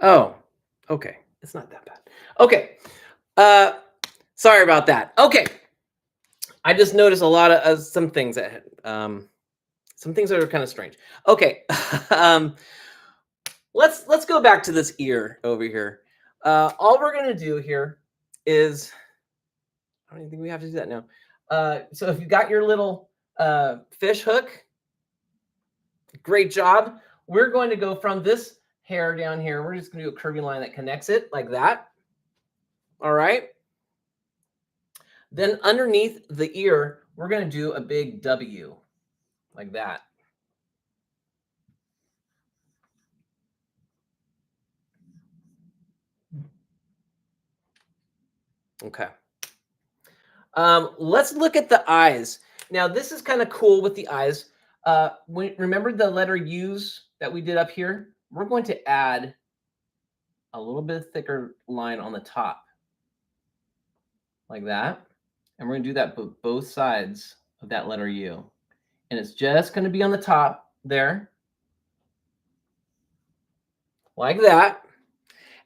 Oh, okay. It's not that bad. Okay. Sorry about that. Okay. I just noticed a lot of some things that are kind of strange. Okay. Let's go back to this ear over here. All we're gonna do here is, I don't even think we have to do that now. So if you got your little fish hook, great job. We're going to go from this hair down here. We're just gonna do a curvy line that connects it like that. All right. Then underneath the ear, we're gonna do a big W like that. Okay. Let's look at the eyes. Now, this is kind of cool with the eyes. Remember the letter U's that we did up here? We're going to add a little bit thicker line on the top, like that. And we're going to do that both sides of that letter U. And it's just going to be on the top there, like that.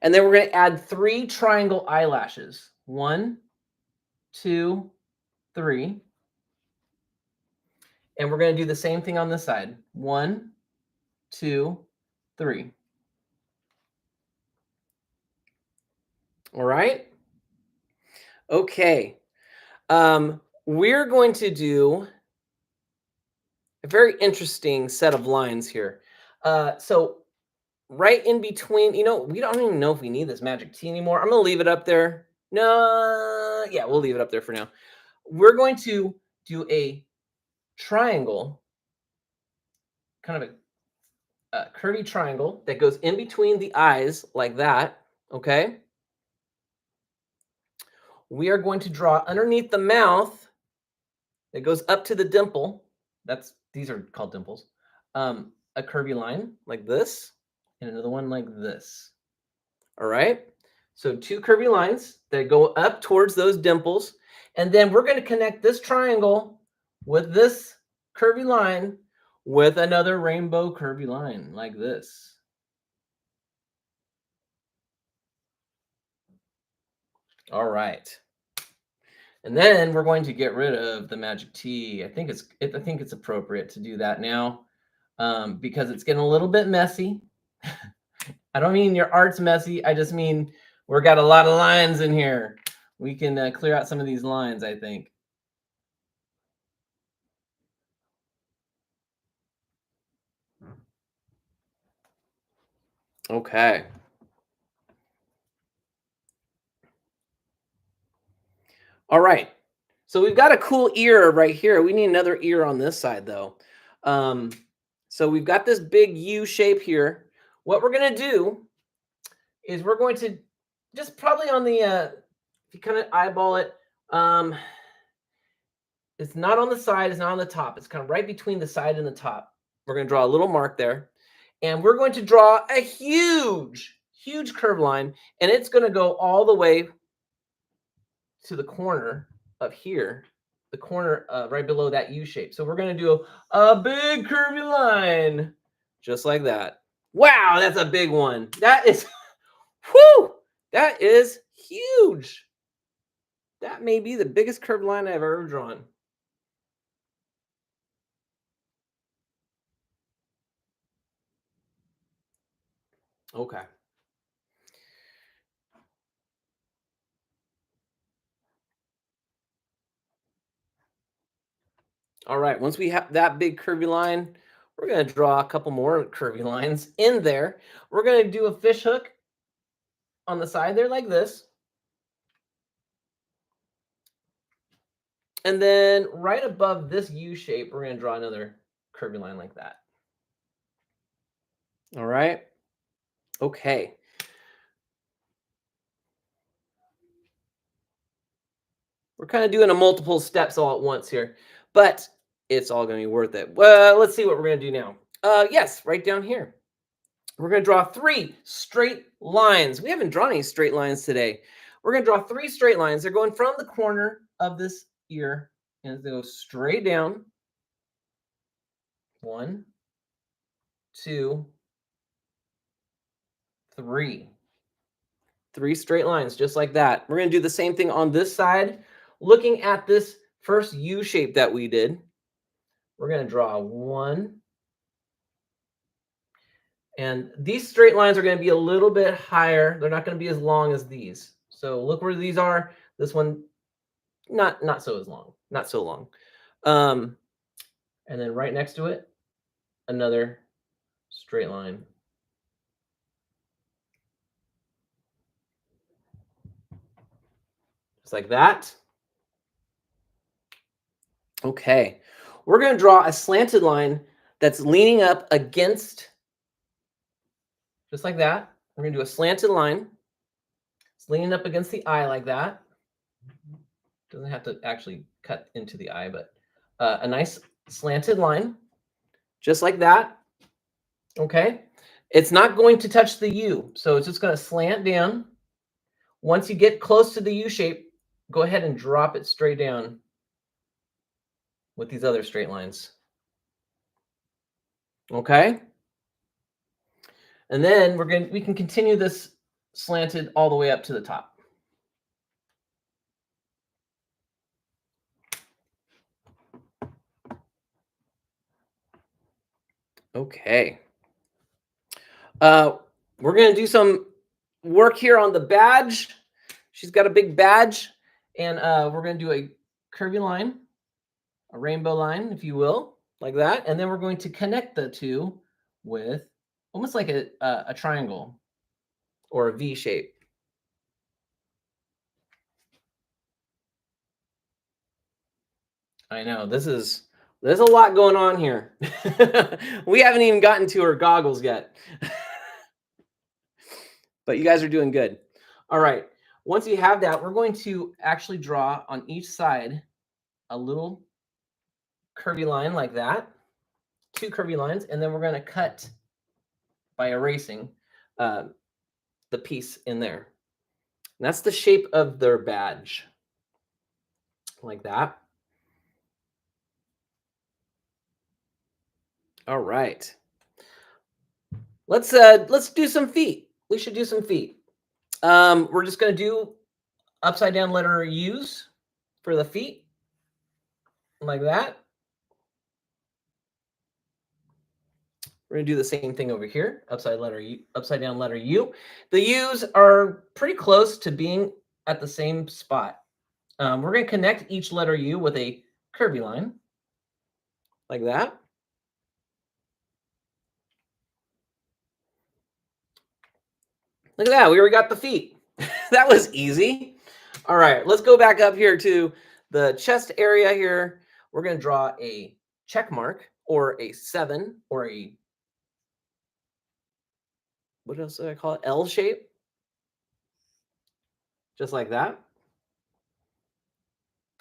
And then we're going to add 3 triangle eyelashes. 1, 2, 3. And we're going to do the same thing on this side. 1, 2, 3. All right. Okay. We're going to do a very interesting set of lines here. So right in between, we don't even know if we need this magic T anymore. I'm going to leave it up there. No, yeah, we'll leave it up there for now. We're going to do a triangle, kind of a curvy triangle that goes in between the eyes like that. Okay. We are going to draw underneath the mouth that goes up to the dimple. These are called dimples. A curvy line like this, and another one like this. All right. So two curvy lines that go up towards those dimples. And then we're going to connect this triangle with this curvy line with another rainbow curvy line like this. All right. And then we're going to get rid of the magic T. I think it's appropriate to do that now, because it's getting a little bit messy. I don't mean your art's messy. I just mean we've got a lot of lines in here. We can clear out some of these lines, I think. Okay. All right. So we've got a cool ear right here. We need another ear on this side, though. So we've got this big U shape here. What we're going to do is we're going to just probably on the, if you kind of eyeball it, it's not on the side, it's not on the top. It's kind of right between the side and the top. We're going to draw a little mark there. And we're going to draw a huge, huge curve line. And it's going to go all the way to the corner of here, the corner right below that U shape. So we're going to do a big curvy line, just like that. Wow, that's a big one. That is, whoo, that is huge. That may be the biggest curved line I've ever drawn. Okay. All right, once we have that big curvy line, we're going to draw a couple more curvy lines in there. We're going to do a fish hook on the side there like this. And then right above this U shape, we're going to draw another curvy line like that. All right. Okay. We're kind of doing a multiple steps all at once here, but it's all going to be worth it. Well, let's see what we're going to do now. Yes, right down here. We're going to draw 3 straight lines. We haven't drawn any straight lines today. We're going to draw 3 straight lines. They're going from the corner of this ear, and they go straight down. 1, 2, 3. 3 straight lines, just like that. We're going to do the same thing on this side. Looking at this first U shape that we did, we're going to draw 1. And these straight lines are going to be a little bit higher. They're not going to be as long as these. So look where these are. This one, not so as long, not so long. And then right next to it, another straight line. Just like that. Okay. We're going to draw a slanted line that's leaning up against, just like that. We're going to do a slanted line. It's leaning up against the eye like that. Doesn't have to actually cut into the eye, but a nice slanted line, just like that. Okay. It's not going to touch the U, so it's just going to slant down. Once you get close to the U shape, go ahead and drop it straight down with these other straight lines. Okay. And then we can continue this slanted all the way up to the top. Okay. We're going to do some work here on the badge. She's got a big badge, and we're going to do a curvy line, a rainbow line, if you will, like that. And then we're going to connect the two with almost like a triangle or a V shape. I know there's a lot going on here. We haven't even gotten to her goggles yet. But you guys are doing good. All right. Once you have that, we're going to actually draw on each side a little curvy line like that, 2 curvy lines, and then we're going to cut by erasing the piece in there. And that's the shape of their badge, like that. All right. Let's do some feet. We should do some feet. We're just going to do upside down letter U's for the feet, like that. We're going to do the same thing over here, upside down letter U. The U's are pretty close to being at the same spot. We're going to connect each letter U with a curvy line, like that. Look at that. We already got the feet. That was easy. All right, let's go back up here to the chest area here. We're going to draw a check mark or a 7 or a, what else did I call it? L shape. Just like that.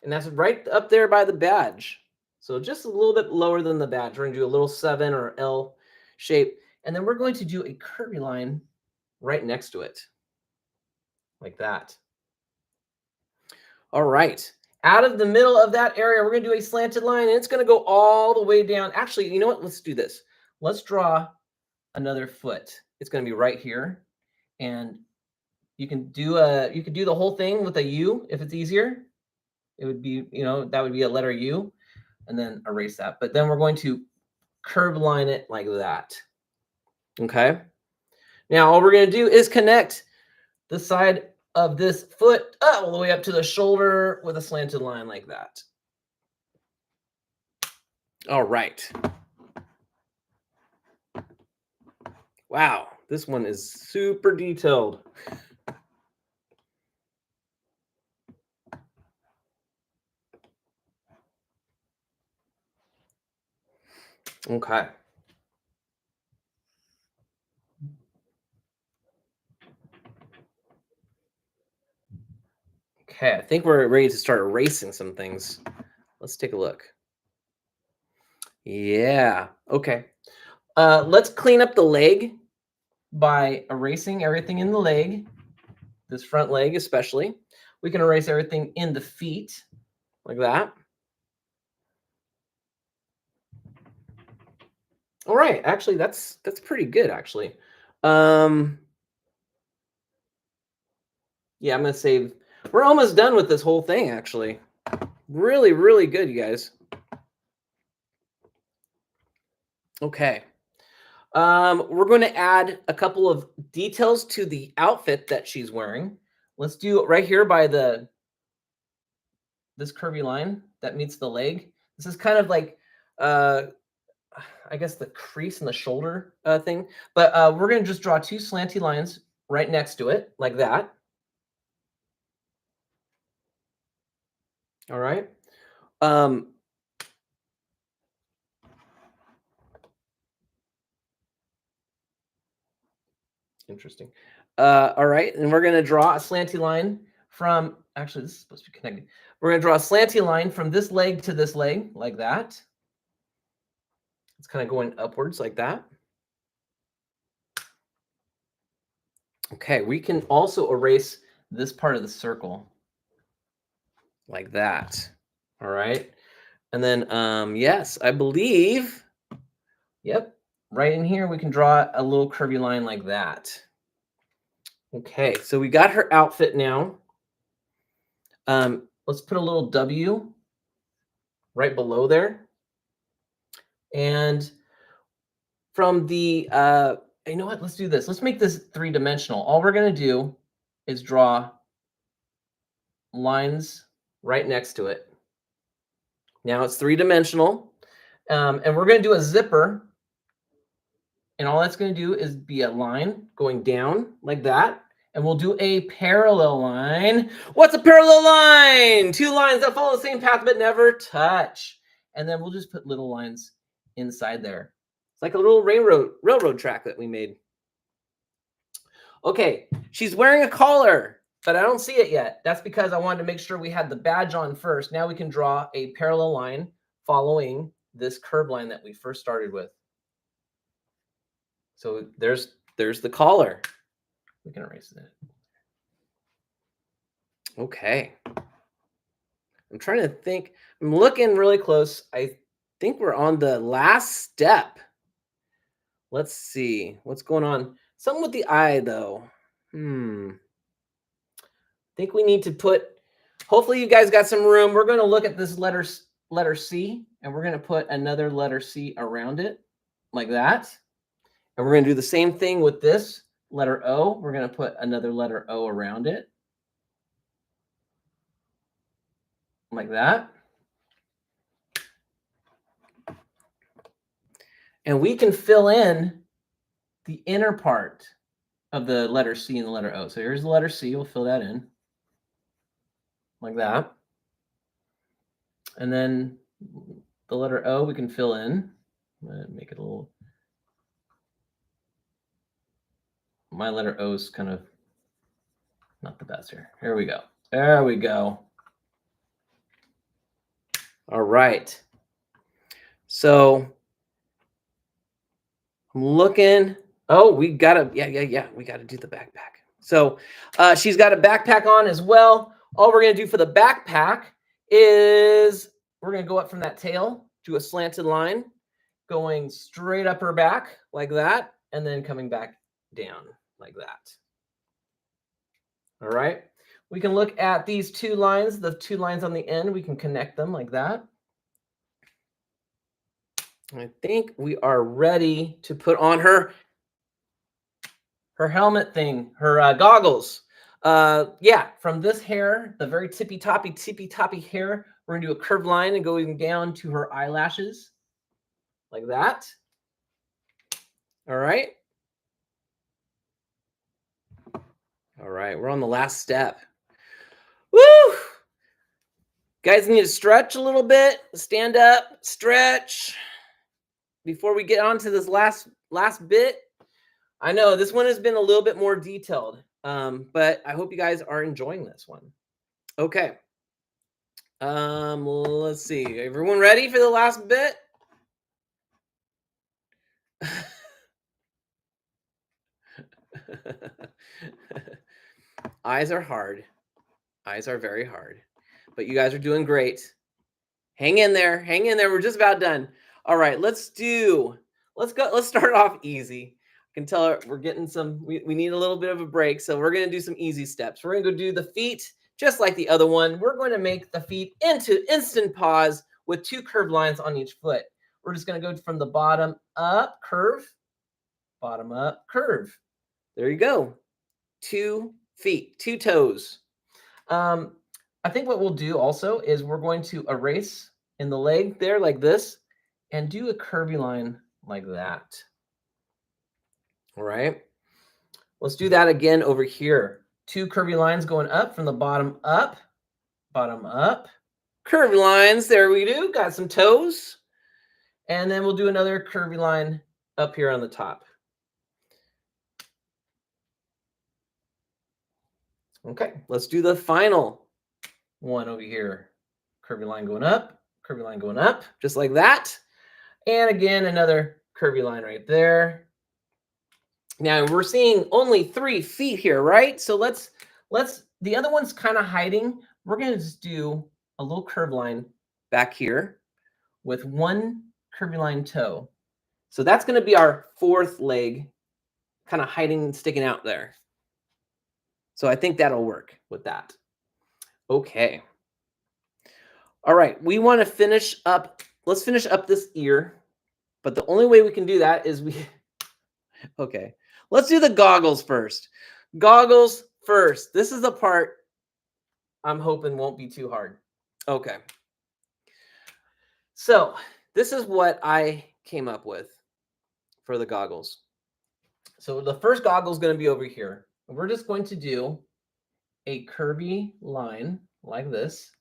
And that's right up there by the badge. So just a little bit lower than the badge. We're going to do a little 7 or L shape. And then we're going to do a curvy line right next to it, like that. All right. Out of the middle of that area, we're going to do a slanted line, and it's going to go all the way down. Actually, you know what? Let's do this. Let's draw another foot. It's going to be right here. And you can do the whole thing with a U if it's easier. It would be, that would be a letter U, and then erase that. But then we're going to curve line it like that. Okay. Now all we're going to do is connect the side of this foot all the way up to the shoulder with a slanted line like that. All right. Wow, this one is super detailed. Okay. Okay, I think we're ready to start erasing some things. Let's take a look. Yeah, okay. Let's clean up the leg by erasing everything in the leg, this front leg especially. We can erase everything in the feet, like that. All right, actually, that's pretty good, actually. Yeah, I'm gonna save. We're almost done with this whole thing, actually. Really, really good, you guys. Okay. We're going to add a couple of details to the outfit that she's wearing. Let's do it right here by this curvy line that meets the leg. This is kind of like, I guess the crease in the shoulder thing. But we're going to just draw 2 slanty lines right next to it, like that. All right. Interesting. All right, and we're going to draw a slanty line from, actually, this is supposed to be connected. We're going to draw a slanty line from this leg to this leg, like that. It's kind of going upwards like that. Okay, we can also erase this part of the circle, like that. All right, and then, yes, I believe, yep, right in here, we can draw a little curvy line like that. Okay, so we got her outfit now. Let's put a little W right below there. And from the, you know what? Let's do this. Let's make this 3-dimensional. All we're going to do is draw lines right next to it. Now it's 3-dimensional. And we're going to do a zipper And all that's going to do is be a line going down like that. And we'll do a parallel line. What's a parallel line? Two lines that follow the same path but never touch. And then we'll just put little lines inside there. It's like a little railroad track that we made. Okay, she's wearing a collar, but I don't see it yet. That's because I wanted to make sure we had the badge on first. Now we can draw a parallel line following this curved line that we first started with. So there's the collar. We can erase it. Okay. I'm trying to think. I'm looking really close. I think we're on the last step. Let's see what's going on. Something with the eye, though. I think we need to put. Hopefully, you guys got some room. We're going to look at this letter C, and we're going to put another letter C around it, like that. And we're going to do the same thing with this letter O. We're going to put another letter O around it, like that. And we can fill in the inner part of the letter C and the letter O. So here's the letter C. We'll fill that in like that. And then the letter O we can fill in. I'm going to make it a little. My letter O is kind of not the best here. Here we go. There we go. All right. So I'm looking. Oh, we gotta, yeah. We gotta do the backpack. So she's got a backpack on as well. All we're gonna do for the backpack is we're gonna go up from that tail, do a slanted line, going straight up her back like that, and then coming back down like that. All right. We can look at these two lines, the two lines on the end, we can connect them like that. I think we are ready to put on her helmet thing, her goggles. Yeah, from this hair, the very tippy toppy hair, we're gonna do a curved line and going down to her eyelashes like that. All right. All right, we're on the last step. Woo! Guys need to stretch a little bit, stand up, stretch. Before we get on to this last bit, I know this one has been a little bit more detailed, but I hope you guys are enjoying this one. Okay. Let's see. Everyone ready for the last bit? Eyes are hard. Eyes are very hard. But you guys are doing great. Hang in there. Hang in there. We're just about done. All right, let's go. Let's start off easy. I can tell we're getting some, we need a little bit of a break. So we're going to do some easy steps. We're going to go do the feet just like the other one. We're going to make the feet into instant pause with two curved lines on each foot. We're just going to go from the bottom up, curve, bottom up, curve. There you go. 2 feet, 2 toes. I think what we'll do also is we're going to erase in the leg there like this and do a curvy line like that. All right. Let's do that again over here. 2 curvy lines going up from the bottom up, curvy lines. There we do. Got some toes. And then we'll do another curvy line up here on the top. Okay, let's do the final one over here. Curvy line going up, just like that. And again, another curvy line right there. Now we're seeing only 3 feet here, right? So let's the other one's kind of hiding. We're going to just do a little curved line back here with 1 curvy line toe. So that's going to be our 4th leg, kind of hiding and sticking out there. So I think that'll work with that. Okay. All right, we want to finish up. Let's finish up this ear. But the only way we can do that is okay. Let's do the goggles first. Goggles first. This is the part I'm hoping won't be too hard. Okay. So this is what I came up with for the goggles. So the first goggle is going to be over here. We're just going to do a curvy line like this.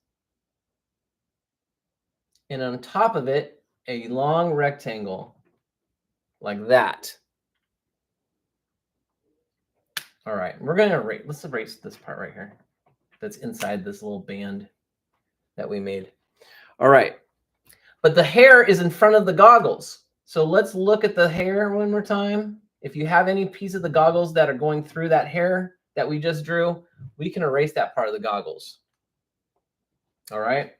And on top of it, a long rectangle like that. All right, we're going to erase. Let's erase this part right here that's inside this little band that we made. All right, but the hair is in front of the goggles. So let's look at the hair one more time. If you have any piece of the goggles that are going through that hair that we just drew, we can erase that part of the goggles. All right,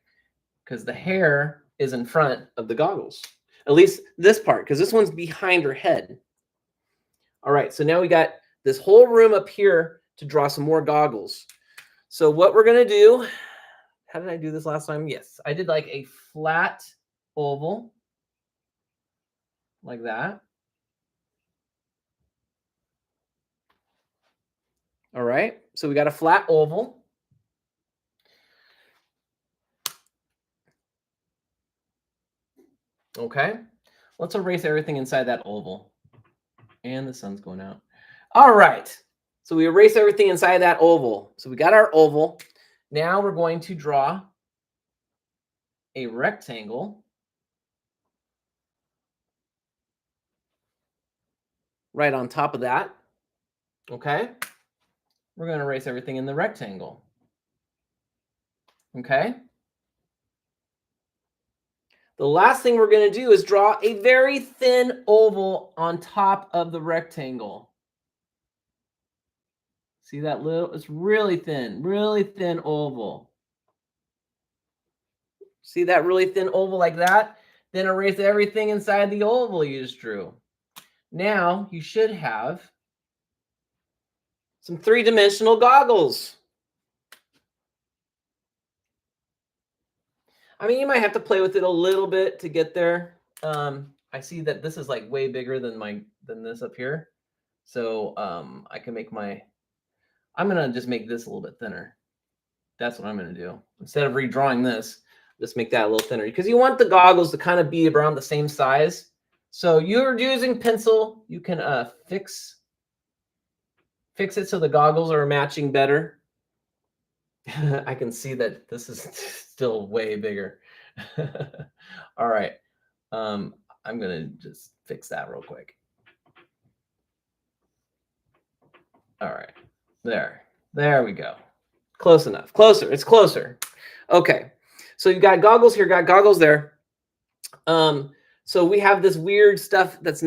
because the hair is in front of the goggles. At least this part, because this one's behind her head. All right, so now we got this whole room up here to draw some more goggles. So what we're going to do, how did I do this last time? Yes, I did like a flat oval like that. All right, so we got a flat oval. Okay, let's erase everything inside that oval. And the sun's going out. All right, so we erase everything inside that oval. So we got our oval. Now we're going to draw a rectangle right on top of that. Okay, we're going to erase everything in the rectangle. Okay. The last thing we're going to do is draw a very thin oval on top of the rectangle. See that little, it's really thin oval. See that really thin oval like that? Then erase everything inside the oval you just drew. Now you should have some three-dimensional goggles. I mean, you might have to play with it a little bit to get there. I see that this is like way bigger than this up here. So I can make I'm going to just make this a little bit thinner. That's what I'm going to do. Instead of redrawing this, just make that a little thinner. Because you want the goggles to kind of be around the same size. So you're using pencil. You can fix it so the goggles are matching better. I can see that this is still way bigger. All right. I'm going to just fix that real quick. All right. There we go. Close enough. Closer. It's closer. Okay. So you got goggles here, got goggles there. So we have this weird stuff that's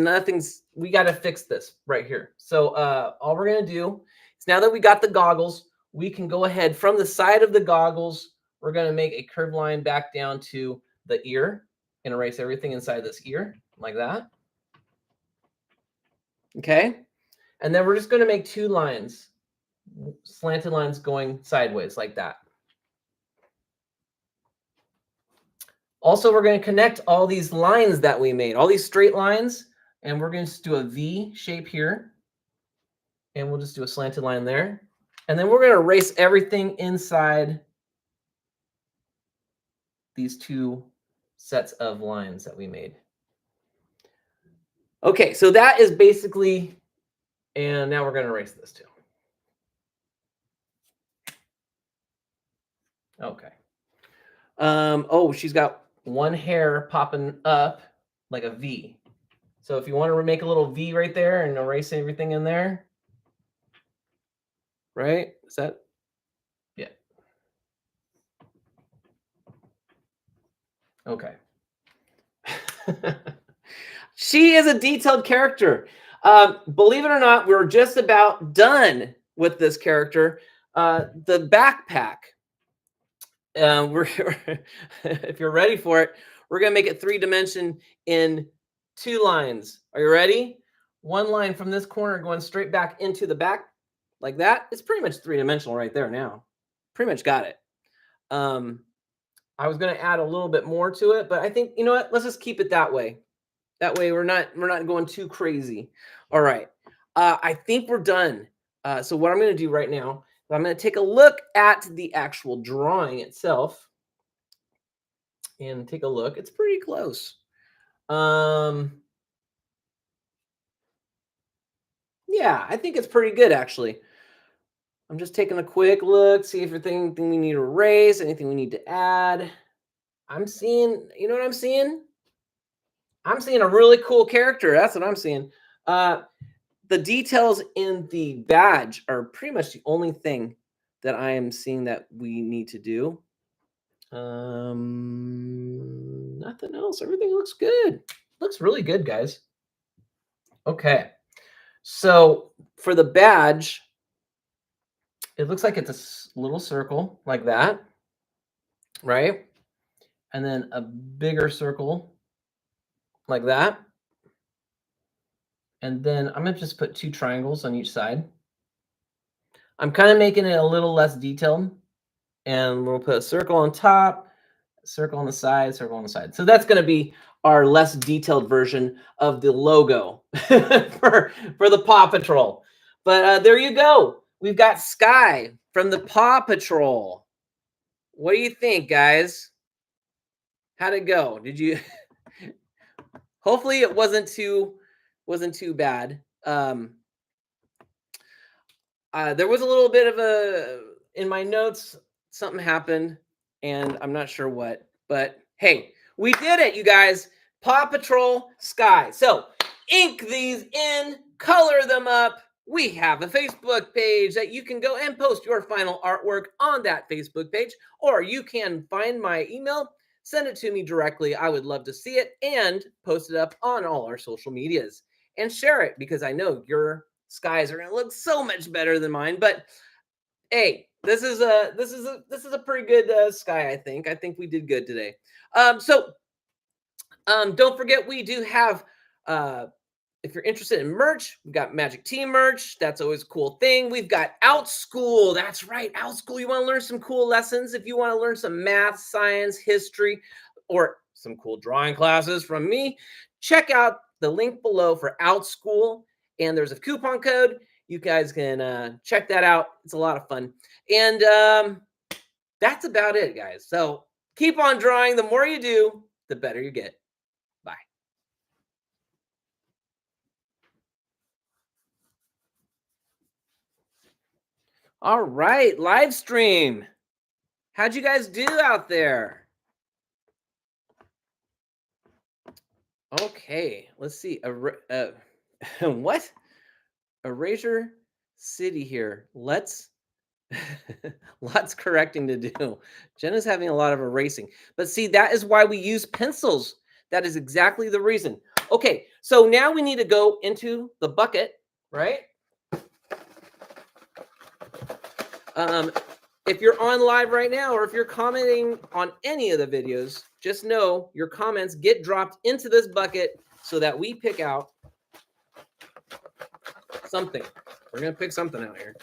we got to fix this right here. So all we're going to do is, now that we got the goggles, we can go ahead from the side of the goggles. We're going to make a curved line back down to the ear and erase everything inside this ear like that. Okay. And then we're just going to make two lines, slanted lines going sideways like that. Also, we're going to connect all these lines that we made, all these straight lines, and we're going to just do a V shape here. And we'll just do a slanted line there. And then we're going to erase everything inside these two sets of lines that we made. Okay, so that is basically, and now we're going to erase this too. Okay. Oh, she's got one hair popping up like a V. So if you want to make a little V right there and erase everything in there, right? Is that? Yeah. Okay. She is a detailed character. Believe it or not, we're just about done with this character. The backpack. If you're ready for it, we're going to make it 3-dimension in 2 lines. Are you ready? One line from this corner going straight back into the back like that. It's pretty much 3-dimensional right there now. Pretty much got it. I was going to add a little bit more to it, but I think, you know what? Let's just keep it that way. That way we're not going too crazy. All right. I think we're done. So what I'm going to do right now, I'm going to take a look at the actual drawing itself and take a look. It's pretty close. Yeah, Yeah, I think it's pretty good, actually. I'm just taking a quick look, see if there's anything we need to erase, anything we need to add. I'm seeing, you know what I'm seeing? I'm seeing a really cool character. That's what I'm seeing. The details in the badge are pretty much the only thing that I am seeing that we need to do. Nothing else. Everything looks good. Looks really good, guys. Okay. So for the badge, it looks like it's a little circle like that, right? And then a bigger circle like that. And then I'm going to just put 2 triangles on each side. I'm kind of making it a little less detailed. And we'll put a circle on top, circle on the side, circle on the side. So that's going to be our less detailed version of the logo for the Paw Patrol. But there you go. We've got Skye from the Paw Patrol. What do you think, guys? How'd it go? Did you? Hopefully, it wasn't too bad. There was a little bit of a in my notes. Something happened, and I'm not sure what. But hey, we did it, you guys. Paw Patrol Skye. So ink these in, color them up. We have a Facebook page that you can go and post your final artwork on that Facebook page, or you can find my email, send it to me directly. I would love to see it and post it up on all our social medias and share it because I know your skies are going to look so much better than mine. But hey, this is a pretty good Skye. I think we did good today. Don't forget we do have if you're interested in merch, we've got Magic Team merch. That's always a cool thing. We've got OUTSCHOOL. That's right, OUTSCHOOL. You want to learn some cool lessons? If you want to learn some math, science, history, or some cool drawing classes from me, check out the link below for OUTSCHOOL. And there's a coupon code. You guys can check that out. It's a lot of fun. And that's about it, guys. So keep on drawing. The more you do, the better you get. Bye. All right, live stream. How'd you guys do out there? Okay, let's see. What? Erasure City here. Let's lots correcting to do. Jenna's having a lot of erasing. But see, that is why we use pencils. That is exactly the reason. Okay, so now we need to go into the bucket, right? If you're on live right now, or if you're commenting on any of the videos, just know your comments get dropped into this bucket so that we pick out something. We're going to pick something out here.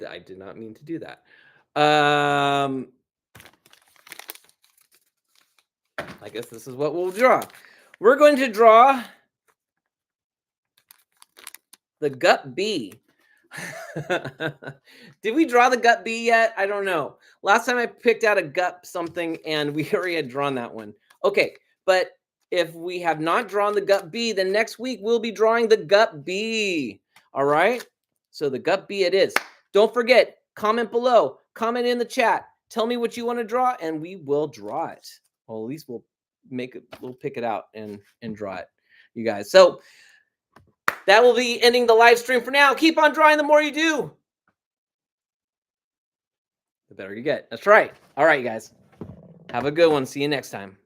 I did not mean to do that. I guess this is what we'll draw. We're going to draw the gut bee. Did we draw the gut bee yet? I don't know. Last time I picked out a gut something and we already had drawn that one. Okay, but if we have not drawn the gut bee, then next week we'll be drawing the gut bee. All right? So the gut bee it is. Don't forget, comment below, comment in the chat. Tell me what you want to draw and we will draw it. Well, at least we'll pick it out and draw it, you guys. So that will be ending the live stream for now. Keep on drawing the more you do, the better you get. That's right. All right, you guys. Have a good one. See you next time.